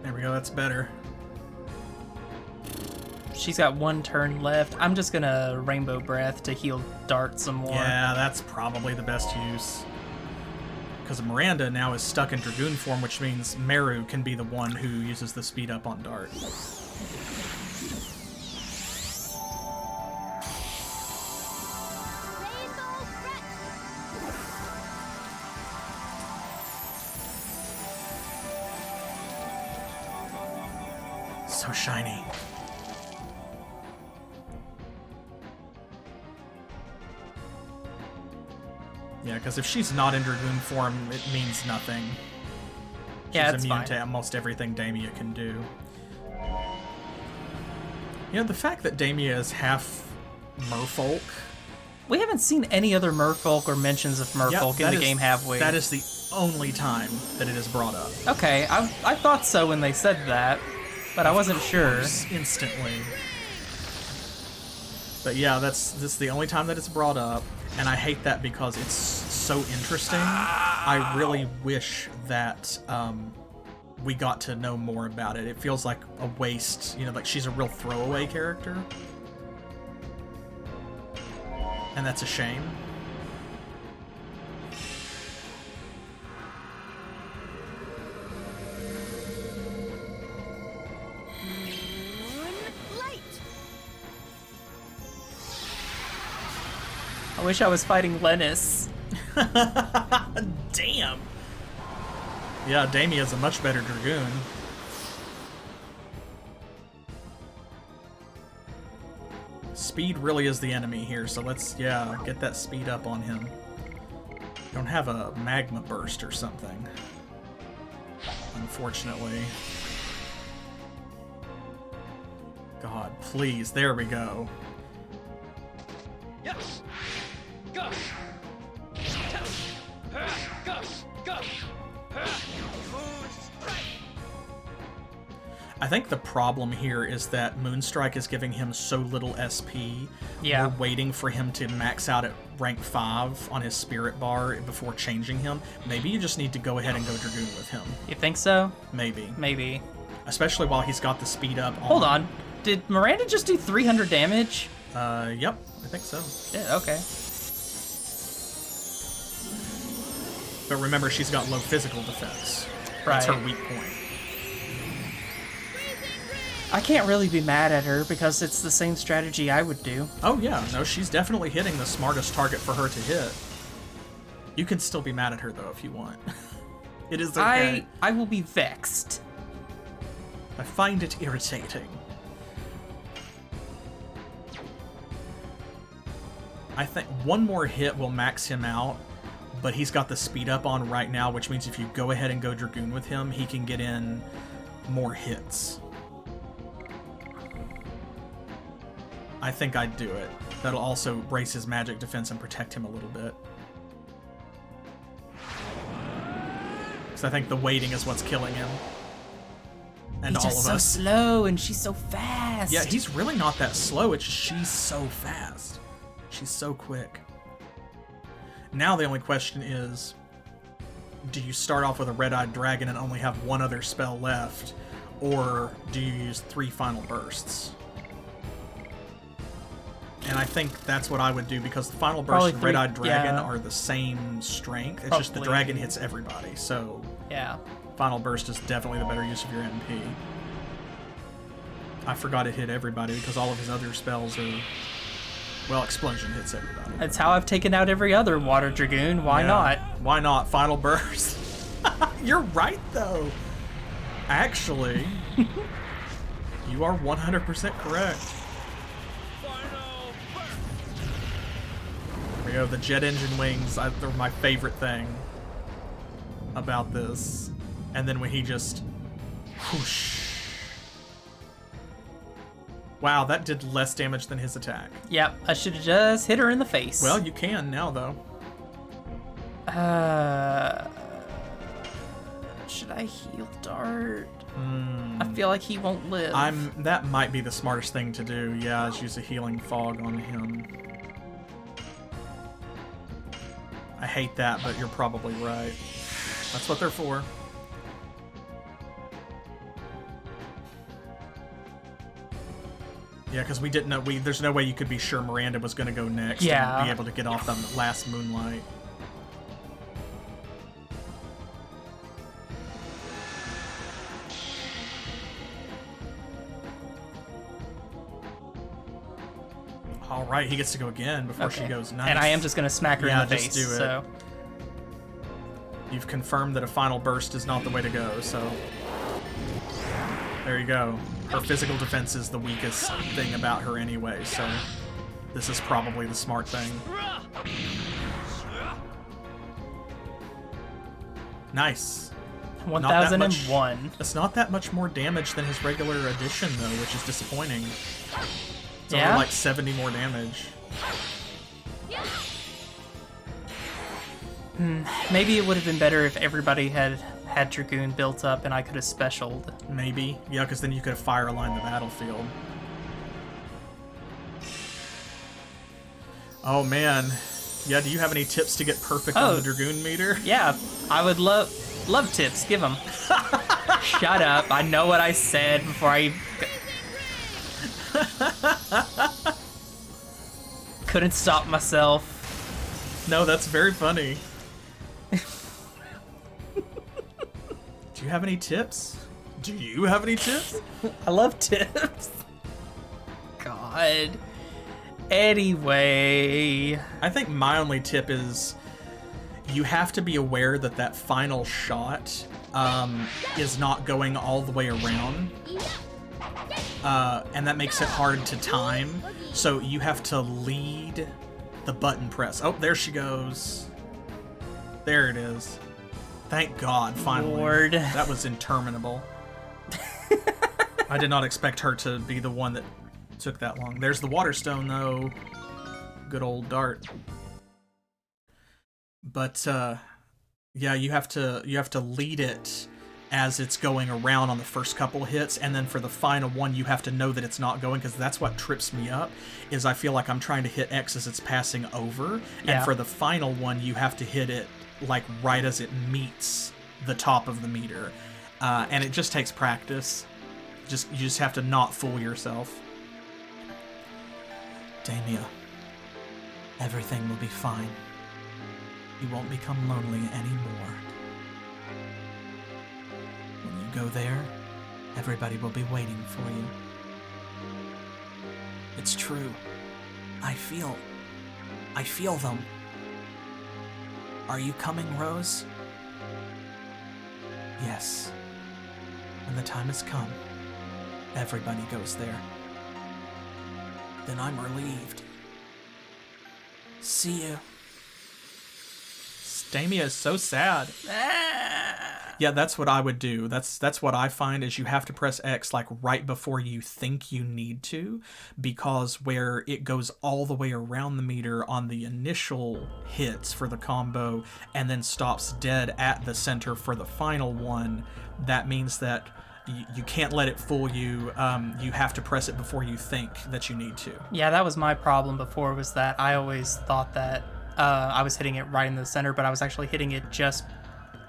There we go, that's better. She's got 1 turn left. I'm just gonna Rainbow Breath to heal Dart some more. Yeah, that's probably the best use. Because Miranda now is stuck in Dragoon form, which means Meru can be the one who uses the speed up on Dart. Rainbow breath. So shiny. Yeah, because if she's not in Dragoon form, it means nothing. Yeah, She's it's immune fine. to almost everything Damia can do. You know, the fact that Damia is half merfolk... We haven't seen any other merfolk or mentions of merfolk in that the is- game, have we? That is the only time that it is brought up. Okay, I thought so when they said that, but I wasn't sure. Instantly. But yeah, this the only time that it's brought up, and I hate that because it's so interesting. I really wish that we got to know more about it. It feels like a waste, you know, like she's a real throwaway character. And that's a shame. Moonlight. I wish I was fighting Lennis. Damn! Yeah, Damia's a much better Dragoon. Speed really is the enemy here, so let's, yeah, get that speed up on him. Don't have a magma burst or something. Unfortunately. God, please, there we go. Yes. Go. Tell. Go. Go. I think the problem here is that Moonstrike is giving him so little SP. Yeah. We're waiting for him to max out at rank 5 on his spirit bar before changing him. Maybe you just need to go ahead and go Dragoon with him. You think so? Maybe. Maybe. Especially while he's got the speed up on. Hold on. Did Miranda just do 300 damage? Yep, I think so. Yeah, okay. But remember, she's got low physical defense. That's her Right. weak point. I can't really be mad at her because it's the same strategy I would do. Oh yeah, no, she's definitely hitting the smartest target for her to hit. You can still be mad at her though if you want. It is okay. I will be vexed. I find it irritating. I think one more hit will max him out, but he's got the speed up on right now, which means if you go ahead and go Dragoon with him, he can get in more hits. I think I'd do it. That'll also brace his magic defense and protect him a little bit. Because I think the waiting is what's killing him. And He's all just of so us. slow, and she's so fast. Yeah, he's really not that slow. It's just she's so fast. She's so quick. Now the only question is, do you start off with a red-eyed dragon and only have one other spell left, or do you use 3 final bursts? And I think that's what I would do, because the final burst Probably and 3, red-eyed dragon yeah. are the same strength. It's just the Probably. dragon hits everybody, so Yeah. final burst is definitely the better use of your MP. I forgot it hit everybody because all of his other spells are... Well, explosion hits everybody. That's how I've taken out every other water dragoon. Why Yeah. not? Why not? Final burst. You're right, though. Actually, you are 100% correct. There we go. The jet engine wings, they're my favorite thing about this. And then when he just... whoosh. Wow, that did less damage than his attack. Yep, I should have just hit her in the face. Well, you can now, though. Should I heal Dart? I feel like he won't live. That might be the smartest thing to do, yeah, is use a healing fog on him. I hate that, but you're probably right. That's what they're for. Yeah, because we didn't know. There's no way you could be sure Miranda was going to go next Yeah. and be able to get off the last moonlight. All right, he gets to go again before she goes. Nice. And I am just gonna smack her Yeah, in the just face. do it. So You've confirmed that a final burst is not the way to go, so... There you go. Her physical defense is the weakest thing about her anyway, so... This is probably the smart thing. Nice. 1001. It's not that much more damage than his regular addition, though, which is disappointing. It's Yeah? only like 70 more damage. Maybe it would have been better if everybody had Dragoon built up and I could have specialed. Maybe. Yeah, because then you could have fire aligned the battlefield. Oh, man. Yeah, do you have any tips to get perfect on the Dragoon meter? Yeah, I would love tips. Give them. Shut up. I know what I said before I... Couldn't stop myself. No, that's very funny. Do you have any tips? Do you have any tips? I love tips. God. Anyway. I think my only tip is you have to be aware that that final shot is not going all the way around. And that makes it hard to time. So you have to lead the button press. Oh, there she goes. There it is. Thank God, finally. Lord. That was interminable. I did not expect her to be the one that took that long. There's the water stone, though. Good old Dart. But yeah, you have to lead it as it's going around on the first couple hits, and then for the final one you have to know that it's not going, because that's what trips me up, is I feel like I'm trying to hit X as it's passing over, and for the final one you have to hit it like right as it meets the top of the meter, and it just takes practice. You just have to not fool yourself. Damia, everything will be fine. You won't become lonely anymore. When you go there, everybody will be waiting for you. It's true. I feel them. Are you coming, Rose? Yes. When the time has come, everybody goes there. Then I'm relieved. See you. Damia is so sad. Yeah, that's what I would do. That's what I find is you have to press X like right before you think you need to, because where it goes all the way around the meter on the initial hits for the combo and then stops dead at the center for the final one, that means that you can't let it fool you. You have to press it before you think that you need to. Yeah, that was my problem before, was that I always thought that I was hitting it right in the center, but I was actually hitting it just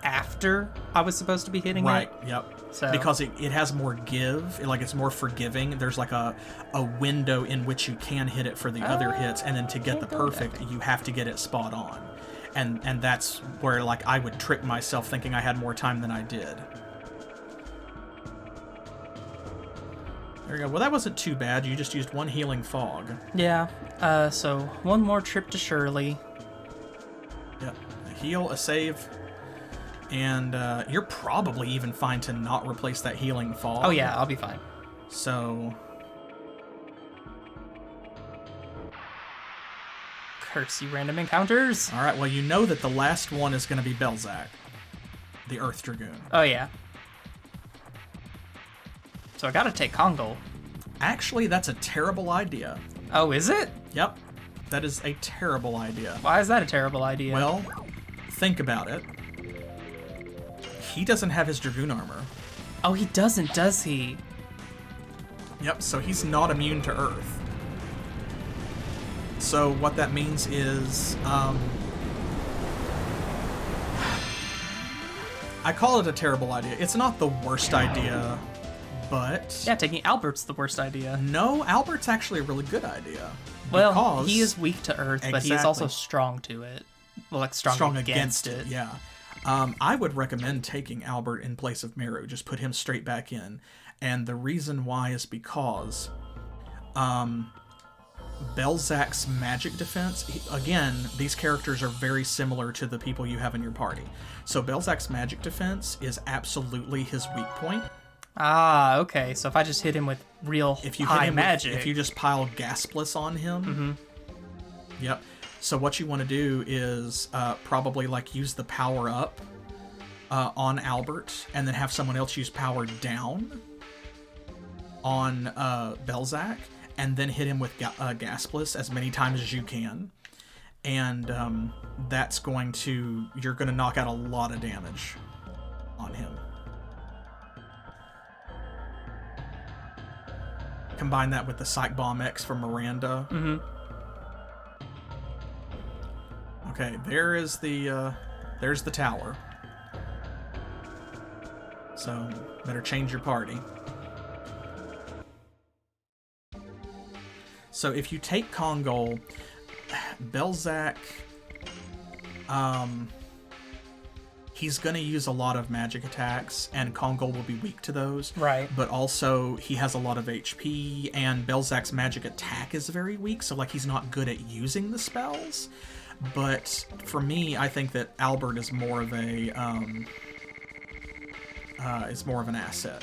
after I was supposed to be hitting Right, it. yep. So Because it has more give, like it's more forgiving. There's like a window in which you can hit it for the other hits, and then to get the perfect, you have to get it spot on. And that's where like I would trick myself thinking I had more time than I did. There you go. Well, that wasn't too bad. You just used one healing fog. Yeah, so one more trip to Shirley. Yep. A heal, a save. And you're probably even fine to not replace that healing fog. Oh yeah, I'll be fine. So... Curse you, random encounters. Alright, well you know that the last one is going to be Belzac, the Earth Dragoon. Oh yeah. So I gotta take Kongol. Actually, that's a terrible idea. Oh, is it? Yep, that is a terrible idea. Why is that a terrible idea? Well, think about it. He doesn't have his Dragoon armor. Oh, he doesn't, does he? Yep, so he's not immune to Earth. So what that means is, I call it a terrible idea. It's not the worst idea, but... Yeah, taking Albert's the worst idea. No, Albert's actually a really good idea. Well, because he is weak to Earth, but he is also Exactly. strong to it. Well, like strong against it. Yeah. I would recommend taking Albert in place of Meru. Just put him straight back in. And the reason why is because Belzac's magic defense, again, these characters are very similar to the people you have in your party. So Belzac's magic defense is absolutely his weak point. Ah, okay. So if I just hit him with real If you high hit him magic, if you just pile Gaspless on him, yep. So what you want to do is probably like use the power up on Albert, and then have someone else use power down on Belzac, and then hit him with Gaspless as many times as you can, and that's going to you're going to knock out a lot of damage on him. Combine that with the Psych Bomb X from Miranda. Okay, there's the tower. So, better change your party. So if you take Kongol, Belzac, he's going to use a lot of magic attacks, and Kongol will be weak to those. Right. But also, he has a lot of HP, and Belzac's magic attack is very weak, so like he's not good at using the spells. But for me, I think that Albert is more of a is more of an asset.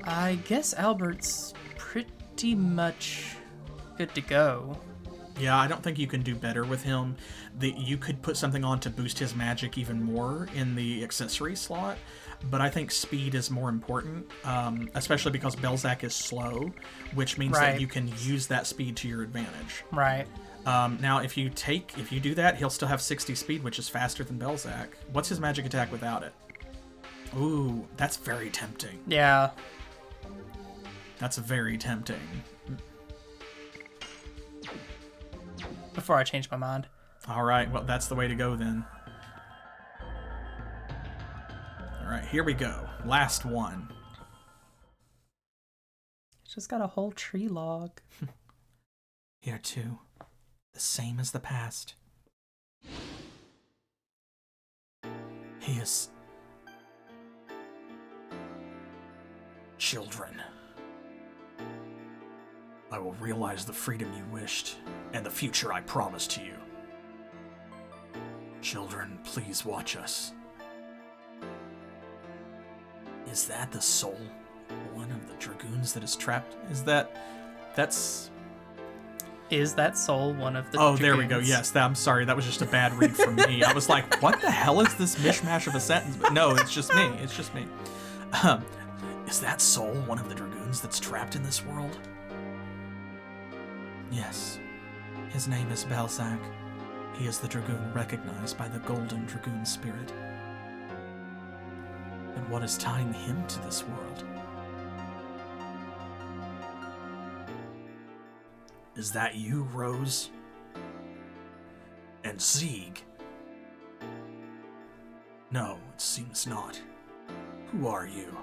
I guess Albert's pretty much good to go. Yeah, I don't think you can do better with him. You could put something on to boost his magic even more in the accessory slot, but I think speed is more important, especially because Belzac is slow, which means that you can use that speed to your advantage. Right. Now, if you do that, he'll still have 60 speed, which is faster than Belzac. What's his magic attack without it? Ooh, that's very tempting. Yeah. That's very tempting. Before I change my mind. All right, well, that's the way to go then. All right, here we go. Last one. It's just got a whole tree log. Here too. The same as the past. He is... Children. I will realize the freedom you wished, and the future I promised to you. Children, please watch us. Is that the soul? One of the Dragoons that is trapped? That's... Is that soul one of the Oh, there we go. Dragoons? Yes, I'm sorry. That was just a bad read from me. I was like, what the hell is this mishmash of a sentence? But no, it's just me. It's just me. Is that soul one of the Dragoons that's trapped in this world? Yes. His name is Belzac. He is the Dragoon recognized by the Golden Dragoon spirit. And what is tying him to this world? Is that you, Rose? And Sieg? No, it seems not. Who are you?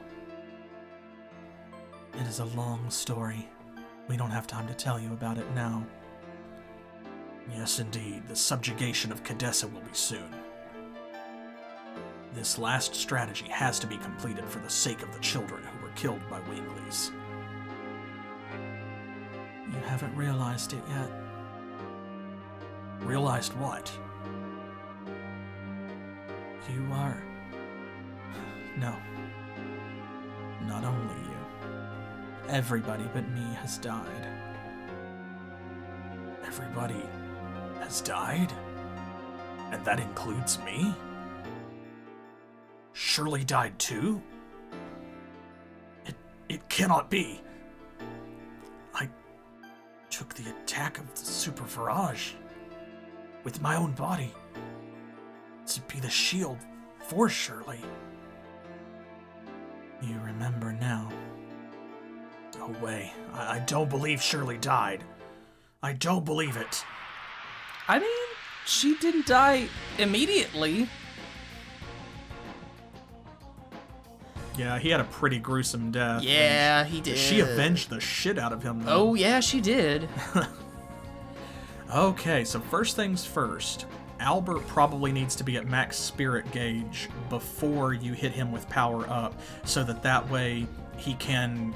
It is a long story. We don't have time to tell you about it now. Yes, indeed, the subjugation of Cadessa will be soon. This last strategy has to be completed for the sake of the children who were killed by Winglies. You haven't realized it yet. Realized what? You are... No. Not only you. Everybody but me has died. Everybody has died? And that includes me? Shirley died too? It cannot be. I took the attack of the Super Virage with my own body to be the shield for Shirley. You remember now. No way. I don't believe Shirley died. I don't believe it. I mean, she didn't die immediately. Yeah, he had a pretty gruesome death. Yeah, he did. She avenged the shit out of him, though. Oh, yeah, she did. Okay, so first things first. Albert probably needs to be at max spirit gauge before you hit him with power up, so that way he can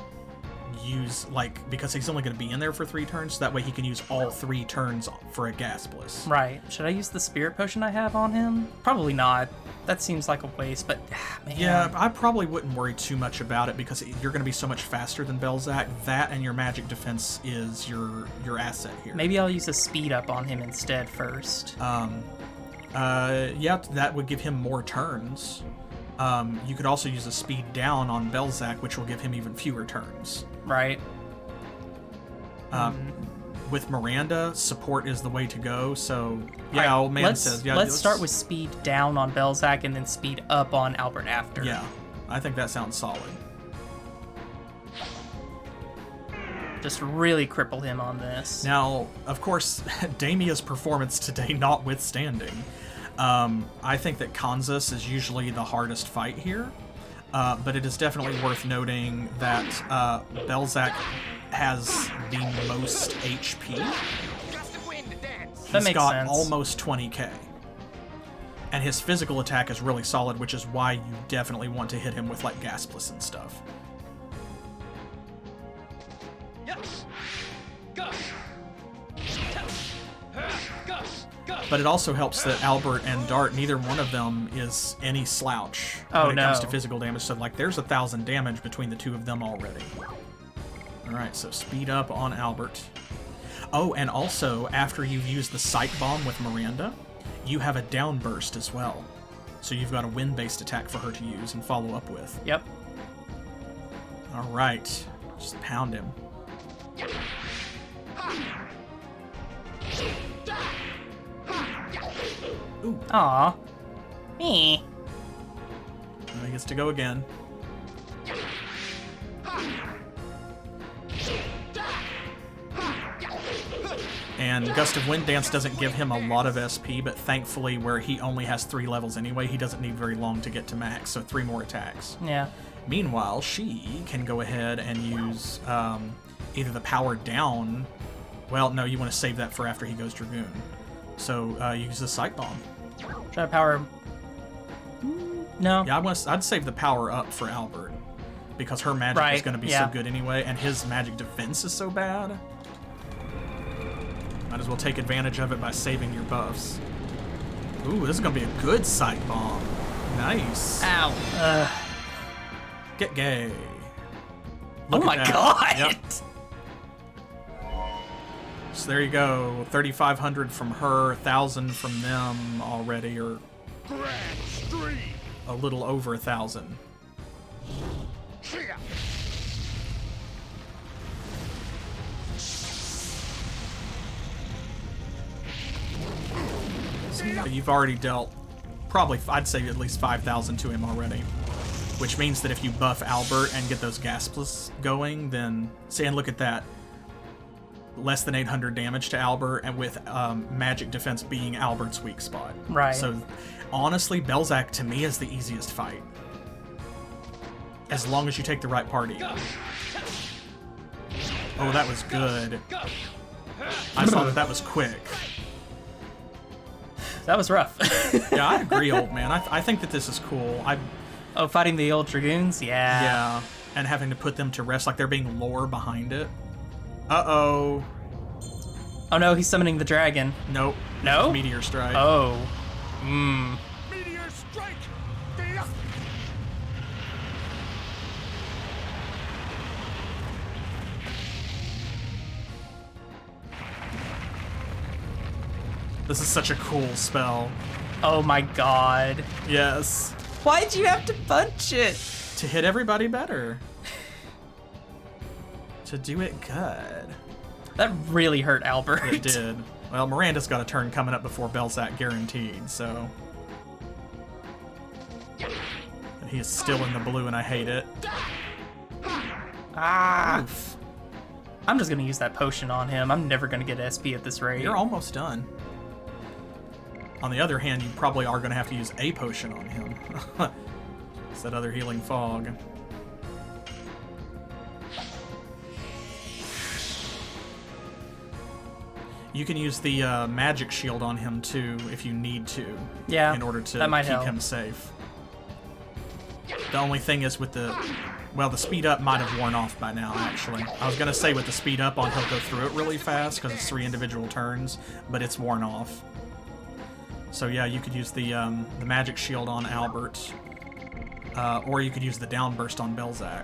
use, like, because he's only going to be in there for 3 turns, so that way he can use all 3 turns for a gas bliss. Right. Should I use the spirit potion I have on him? Probably not. That seems like a waste, but man. Yeah, I probably wouldn't worry too much about it because you're going to be so much faster than Belzac. That and your magic defense is your asset here. Maybe I'll use a speed up on him instead first. Yeah, that would give him more turns. You could also use a speed down on Belzac, which will give him even fewer turns. Right. With Miranda, support is the way to go, so yeah, old man says, yeah. Let's start with speed down on Belzac and then speed up on Albert after. Yeah, I think that sounds solid. Just really cripple him on this. Now, of course, Damia's performance today notwithstanding, I think that Kansas is usually the hardest fight here, but it is definitely worth noting that Belzac has the most HP. That makes He's got sense. almost 20k. And his physical attack is really solid, which is why you definitely want to hit him with, like, Gaspless and stuff. Yes. Go. Go. But it also helps that Albert and Dart, neither one of them is any slouch Oh, when it comes no. to physical damage. So, like, there's 1,000 damage between the two of them already. Alright, so speed up on Albert. Oh, and also, after you've used the Sight Bomb with Miranda, you have a downburst as well. So you've got a wind-based attack for her to use and follow up with. Yep. Alright, just pound him. Ooh, Aw. Me. he gets to go again. And Gust of Wind Dance doesn't give him a lot of SP, but thankfully where he only has 3 levels anyway, he doesn't need very long to get to max, so 3 more attacks. Yeah. Meanwhile, she can go ahead and use either the power down. Well, no, you want to save that for after he goes Dragoon. So use the Sight Bomb. Should I power... No. Yeah, I'd save the power up for Albert, because her magic is Right, going to be yeah. so good anyway, and his magic defense is so bad. Might as well take advantage of it by saving your buffs. Ooh, this is going to be a good Sight Bomb. Nice. Ow. Get gay. Oh Look my at that. god! Yep. So there you go. 3,500 from her, 1,000 from them already, or a little over 1,000. So you've already dealt probably, I'd say, at least 5,000 to him already. Which means that if you buff Albert and get those gaspless going, then... See, and look at that. Less than 800 damage to Albert, and with magic defense being Albert's weak spot. Right. So, honestly, Belzac to me is the easiest fight. As long as you take the right party. Oh, that was good. I saw that was quick. That was rough. Yeah, I agree, old man. I think that this is cool. Oh, fighting the old Dragoons? Yeah. Yeah, and having to put them to rest, like there being lore behind it. Uh-oh. Oh no, he's summoning the dragon. Nope. No? Meteor strike. Oh. Mmm. Meteor strike! This is such a cool spell. Oh my god. Yes. Why'd you have to punch it? To hit everybody better. To do it good. That really hurt Albert. It did. Well, Miranda's got a turn coming up before Belzac guaranteed, so... And he is still in the blue and I hate it. Ah. Oof. I'm just gonna use that potion on him. I'm never gonna get SP at this rate. You're almost done. On the other hand, you probably are going to have to use a potion on him. It's that other healing fog. You can use the magic shield on him too if you need to. Yeah, in order to that might keep help. him safe. The only thing is with the... Well, the speed up might have worn off by now, actually. I was going to say with the speed up on, he'll go through it really fast because it's 3 individual turns, but it's worn off. So yeah, you could use the magic shield on Albert, or you could use the downburst on Belzac.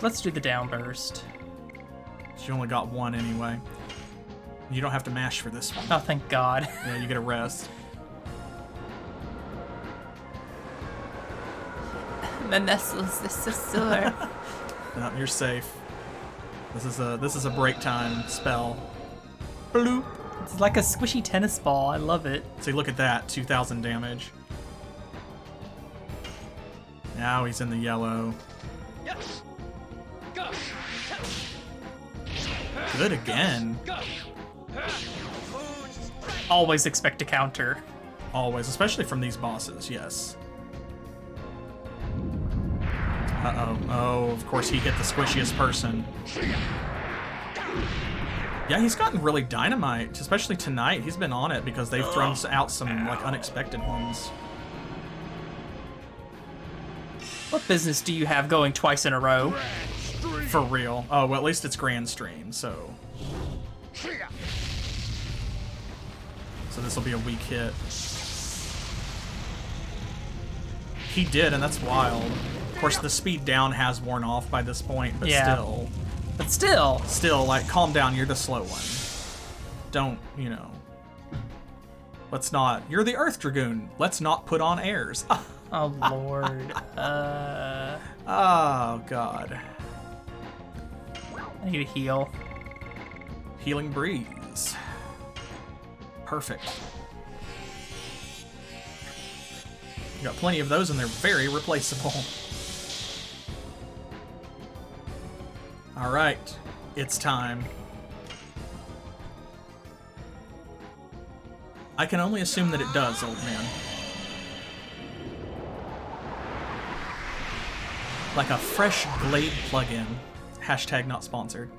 Let's do the downburst. So you only got one anyway. You don't have to mash for this one. Oh, thank God. Yeah, you get a rest. My muscles are so sore. No, you're safe. This is a break time spell. Bloop. It's like a squishy tennis ball. I love it. See, look at that, 2,000 damage. Now he's in the yellow. Yes! Go! Good again. Go! Always expect a counter. Always, especially from these bosses, yes. Uh-oh. Oh, of course he hit the squishiest person. Yeah, he's gotten really dynamite, especially tonight. He's been on it because they've thrown out some, like, unexpected ones. What business do you have going twice in a row? For real. Oh, well, at least it's Grand Stream, so... So this will be a weak hit. He did, and that's wild. Of course, the speed down has worn off by this point, but Yeah. still... But still. Still, like, calm down, you're the slow one. Don't, you know... Let's not... You're the Earth Dragoon. Let's not put on airs. Oh, Lord. Oh, God. I need to heal. Healing Breeze. Perfect. You got plenty of those, and they're very replaceable. All right, it's time. I can only assume that it does, old man. Like a fresh Glade plugin. Hashtag not sponsored.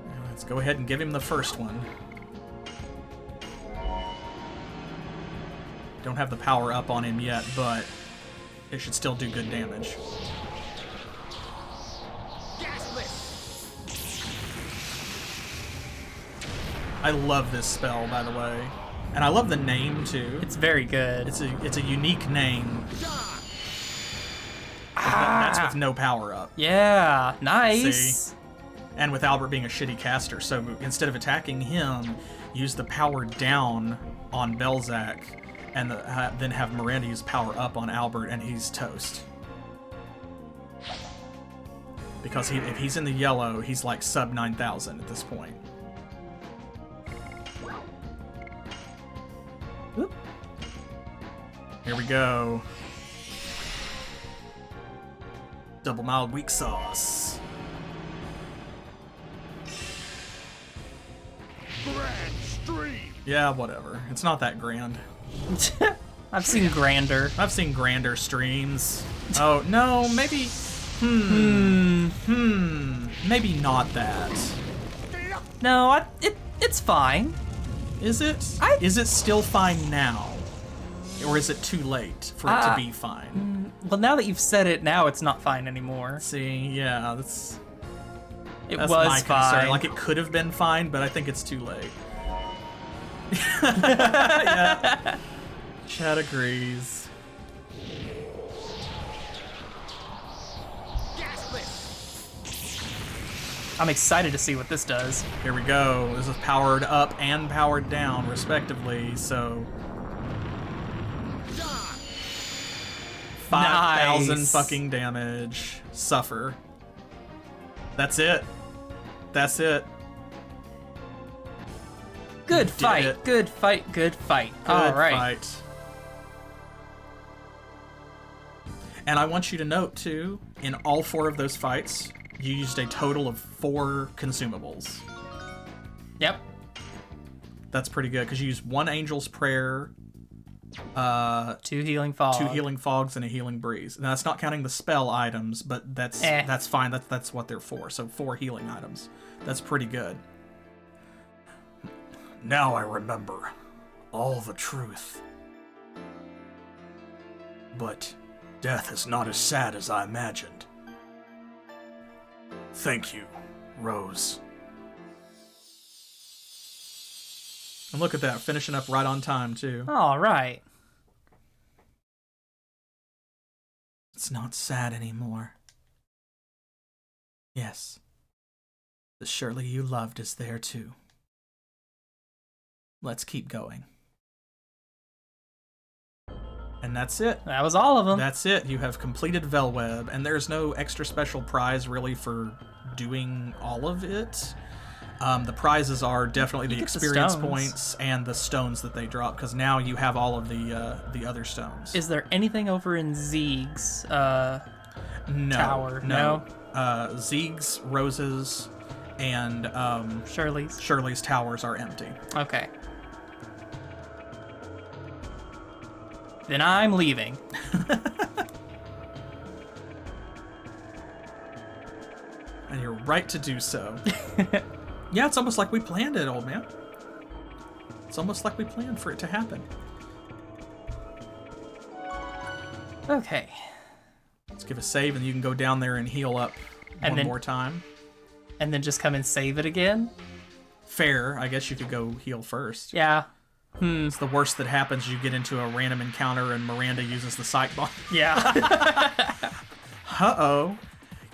Now let's go ahead and give him the first one. Don't have the power up on him yet, but it should still do good damage. I love this spell, by the way. And I love the name, too. It's very good. It's a unique name. That's with no power up. Yeah, nice. See? And with Albert being a shitty caster, so instead of attacking him, use the power down on Belzac, and then have Miranda use power up on Albert, and he's toast. Because if he's in the yellow, he's like sub 9,000 at this point. Whoop. Here we go. Double mild weak sauce. Grand stream. Yeah, whatever. It's not that grand. I've seen grander. I've seen grander streams. Oh, no, maybe... Maybe not that. No, it's fine. Is it? Is it still fine now? Or is it too late for it to be fine? Well, now that you've said it, now it's not fine anymore. See, yeah, that's It my was concern. fine. Like, it could have been fine, but I think it's too late. Yeah. Chad agrees. I'm excited to see what this does. Here we go. This is powered up and powered down, respectively, so... 5,000 Nice. fucking damage. Suffer. That's it. That's it. Good Did fight, it. good fight, good fight. Good All right. fight. And I want you to note, too, in all 4 of those fights, you used a total of 4 consumables. Yep. That's pretty good, because you used 1 Angel's Prayer, 2 healing fog. 2 Healing Fogs, and a Healing Breeze. Now, that's not counting the spell items, but that's fine. That's what they're for. So 4 healing items. That's pretty good. Now I remember all the truth. But death is not as sad as I imagined. Thank you, Rose. And look at that, finishing up right on time, too. All right. It's not sad anymore. Yes. The Shirley you loved is there, too. Let's keep going. And that's it. That was all of them. That's it. You have completed Vellweb, and there's no extra special prize really for doing all of it. The prizes are definitely the get the experience stones. points and the stones that they drop, because now you have all of the other stones. Is there anything over in Zeeg's tower? No. Zeeg's, Rose's, and Shirley's towers are empty. Okay. Then I'm leaving. And you're right to do so. Yeah, it's almost like we planned it, old man. It's almost like we planned for it to happen. Okay. Let's give a save, and you can go down there and heal up And one then- more time. And then just come and save it again? Fair. I guess you could go heal first. Yeah. It's the worst that happens. You get into a random encounter, and Miranda uses the sight bomb. Yeah. Uh-oh.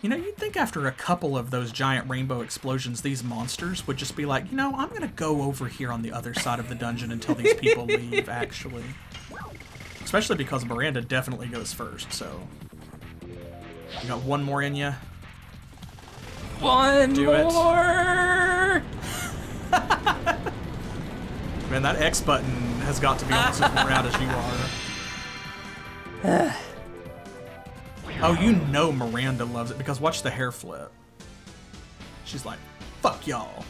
You know, you'd think after a couple of those giant rainbow explosions, these monsters would just be like, you know, I'm going to go over here on the other side of the dungeon until these people leave, actually. Especially because Miranda definitely goes first, so... You got one more in you? One Do it. more! Man, that X button has got to be almost as far out as you are. Oh, you know Miranda loves it, because watch the hair flip. She's like, fuck y'all.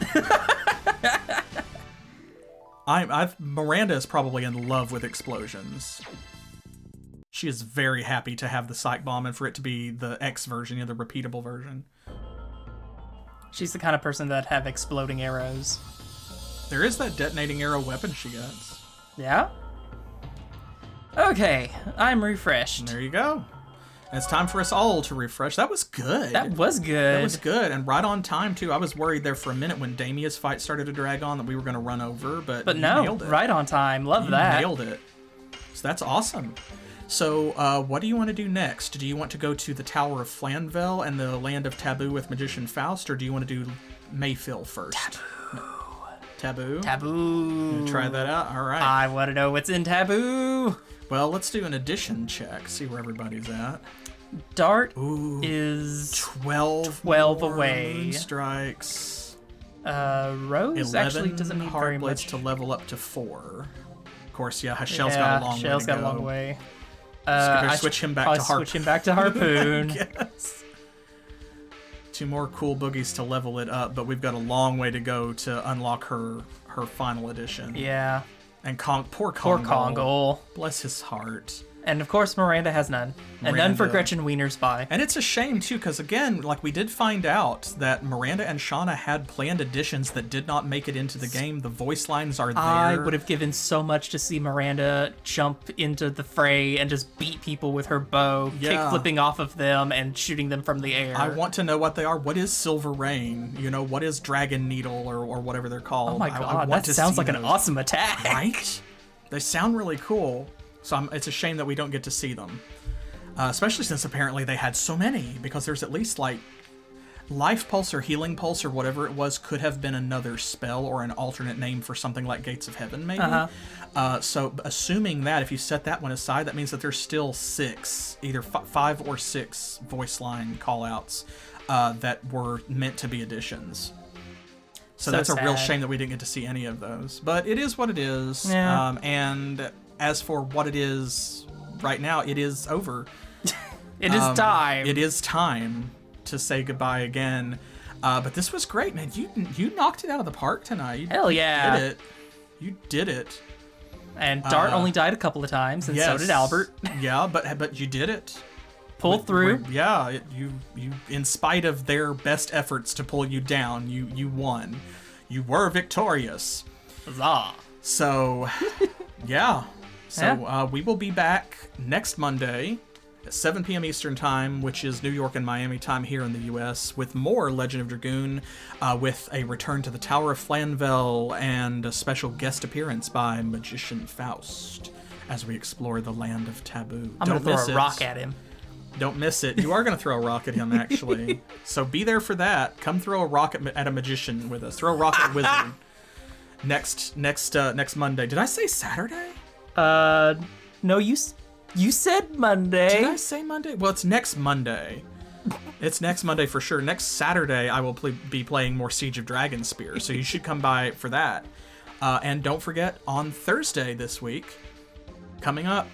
Miranda is probably in love with explosions. She is very happy to have the psych bomb and for it to be the X version, the repeatable version. She's the kind of person that'd have exploding arrows. There is that detonating arrow weapon she gets. Yeah? Okay, I'm refreshed. And there you go. And it's time for us all to refresh. That was good. That was good. That was good, and right on time, too. I was worried there for a minute when Damia's fight started to drag on that we were going to run over, but you no, nailed it. right on time. Love You that. nailed it. So that's awesome. So, what do you want to do next? Do you want to go to the Tower of Flanvel and the Land of Taboo with Magician Faust, or do you want to do Mayfill first? Taboo? Taboo. Try that out? All right. I want to know what's in Taboo. Well, let's do an addition check. See where everybody's at. Dart Ooh, is 12 away. Moon strikes. Rose 11 actually doesn't need very hard blades much. to level up to 4. Of course, yeah, Shell's got a long way to go. Shell's got a long way. Switch him back to Harpoon. Switch him back to Harpoon. Yes. 2 more cool boogies to level it up, but we've got a long way to go to unlock her final edition. Yeah. And poor Poor Kongo. Kongo. Bless his heart. And of course, Miranda has none. And none for Miranda. Gretchen Wiener's Spy. And it's a shame, too, because, again, like, we did find out that Miranda and Shauna had planned additions that did not make it into the game. The voice lines are there. I would have given so much to see Miranda jump into the fray and just beat people with her bow, Yeah. kick-flipping off of them and shooting them from the air. I want to know what they are. What is Silver Rain? You know, what is Dragon Needle or whatever they're called? Oh my I god, want that to sounds see like an those. awesome attack. Right? They sound really cool. So it's a shame that we don't get to see them. Especially since apparently they had so many, because there's at least like Life Pulse or Healing Pulse or whatever it was could have been another spell or an alternate name for something like Gates of Heaven, maybe. So assuming that, if you set that one aside, that means that there's still 6, either 5 or 6 voice line callouts that were meant to be additions. So that's a real sad. shame that we didn't get to see any of those. But it is what it is. Yeah. And as for what it is right now, it is over. It is time. It is time to say goodbye again. But this was great, man. You knocked it out of the park tonight. Hell yeah. You did it. You did it. And Dart only died a couple of times, and so did Albert. Yeah, but you did it. Pulled through. Yeah, you in spite of their best efforts to pull you down, you won. You were victorious. Huzzah. So, yeah. So we will be back next Monday at 7 p.m. Eastern Time, which is New York and Miami time here in the U.S., with more Legend of Dragoon, with a return to the Tower of Flanvel and a special guest appearance by Magician Faust as we explore the Land of Taboo. I'm going to throw a rock at him. Don't miss it. You are going to throw a rock at him, actually. So be there for that. Come throw a rock at a magician with us. Throw a rock at a wizard. Next Monday. Did I say Saturday? No, you said Monday. Did I say Monday? Well, it's next Monday. It's next Monday for sure. Next Saturday, I will be playing more Siege of Dragonspear, so you should come by for that. And don't forget, on Thursday this week, coming up,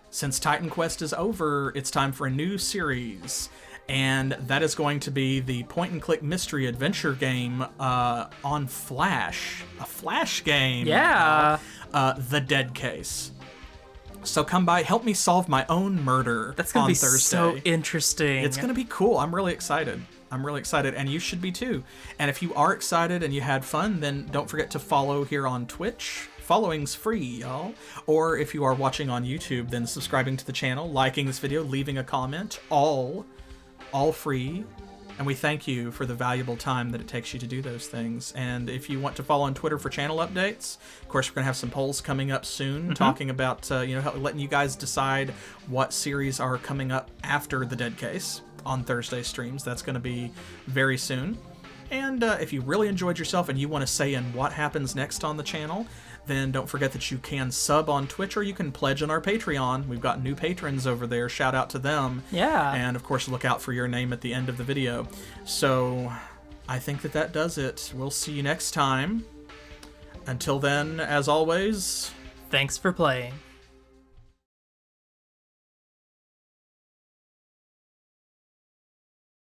since Titan Quest is over, it's time for a new series. And that is going to be the point-and-click mystery adventure game on Flash. A Flash game. Yeah. The Dead Case. So come by, help me solve my own murder. That's going to be Thursday. so interesting. It's going to be cool. I'm really excited. And you should be too. And if you are excited and you had fun, then don't forget to follow here on Twitch. Following's free, y'all. Or if you are watching on YouTube, then subscribing to the channel, liking this video, leaving a comment, all free. And we thank you for the valuable time that it takes you to do those things. And if you want to follow on Twitter for channel updates, of course, we're going to have some polls coming up soon, talking about, letting you guys decide what series are coming up after the Dead Case on Thursday streams. That's going to be very soon. And if you really enjoyed yourself and you want to say in what happens next on the channel, then don't forget that you can sub on Twitch or you can pledge on our Patreon. We've got new patrons over there. Shout out to them. Yeah. And of course, look out for your name at the end of the video. So I think that does it. We'll see you next time. Until then, as always, thanks for playing.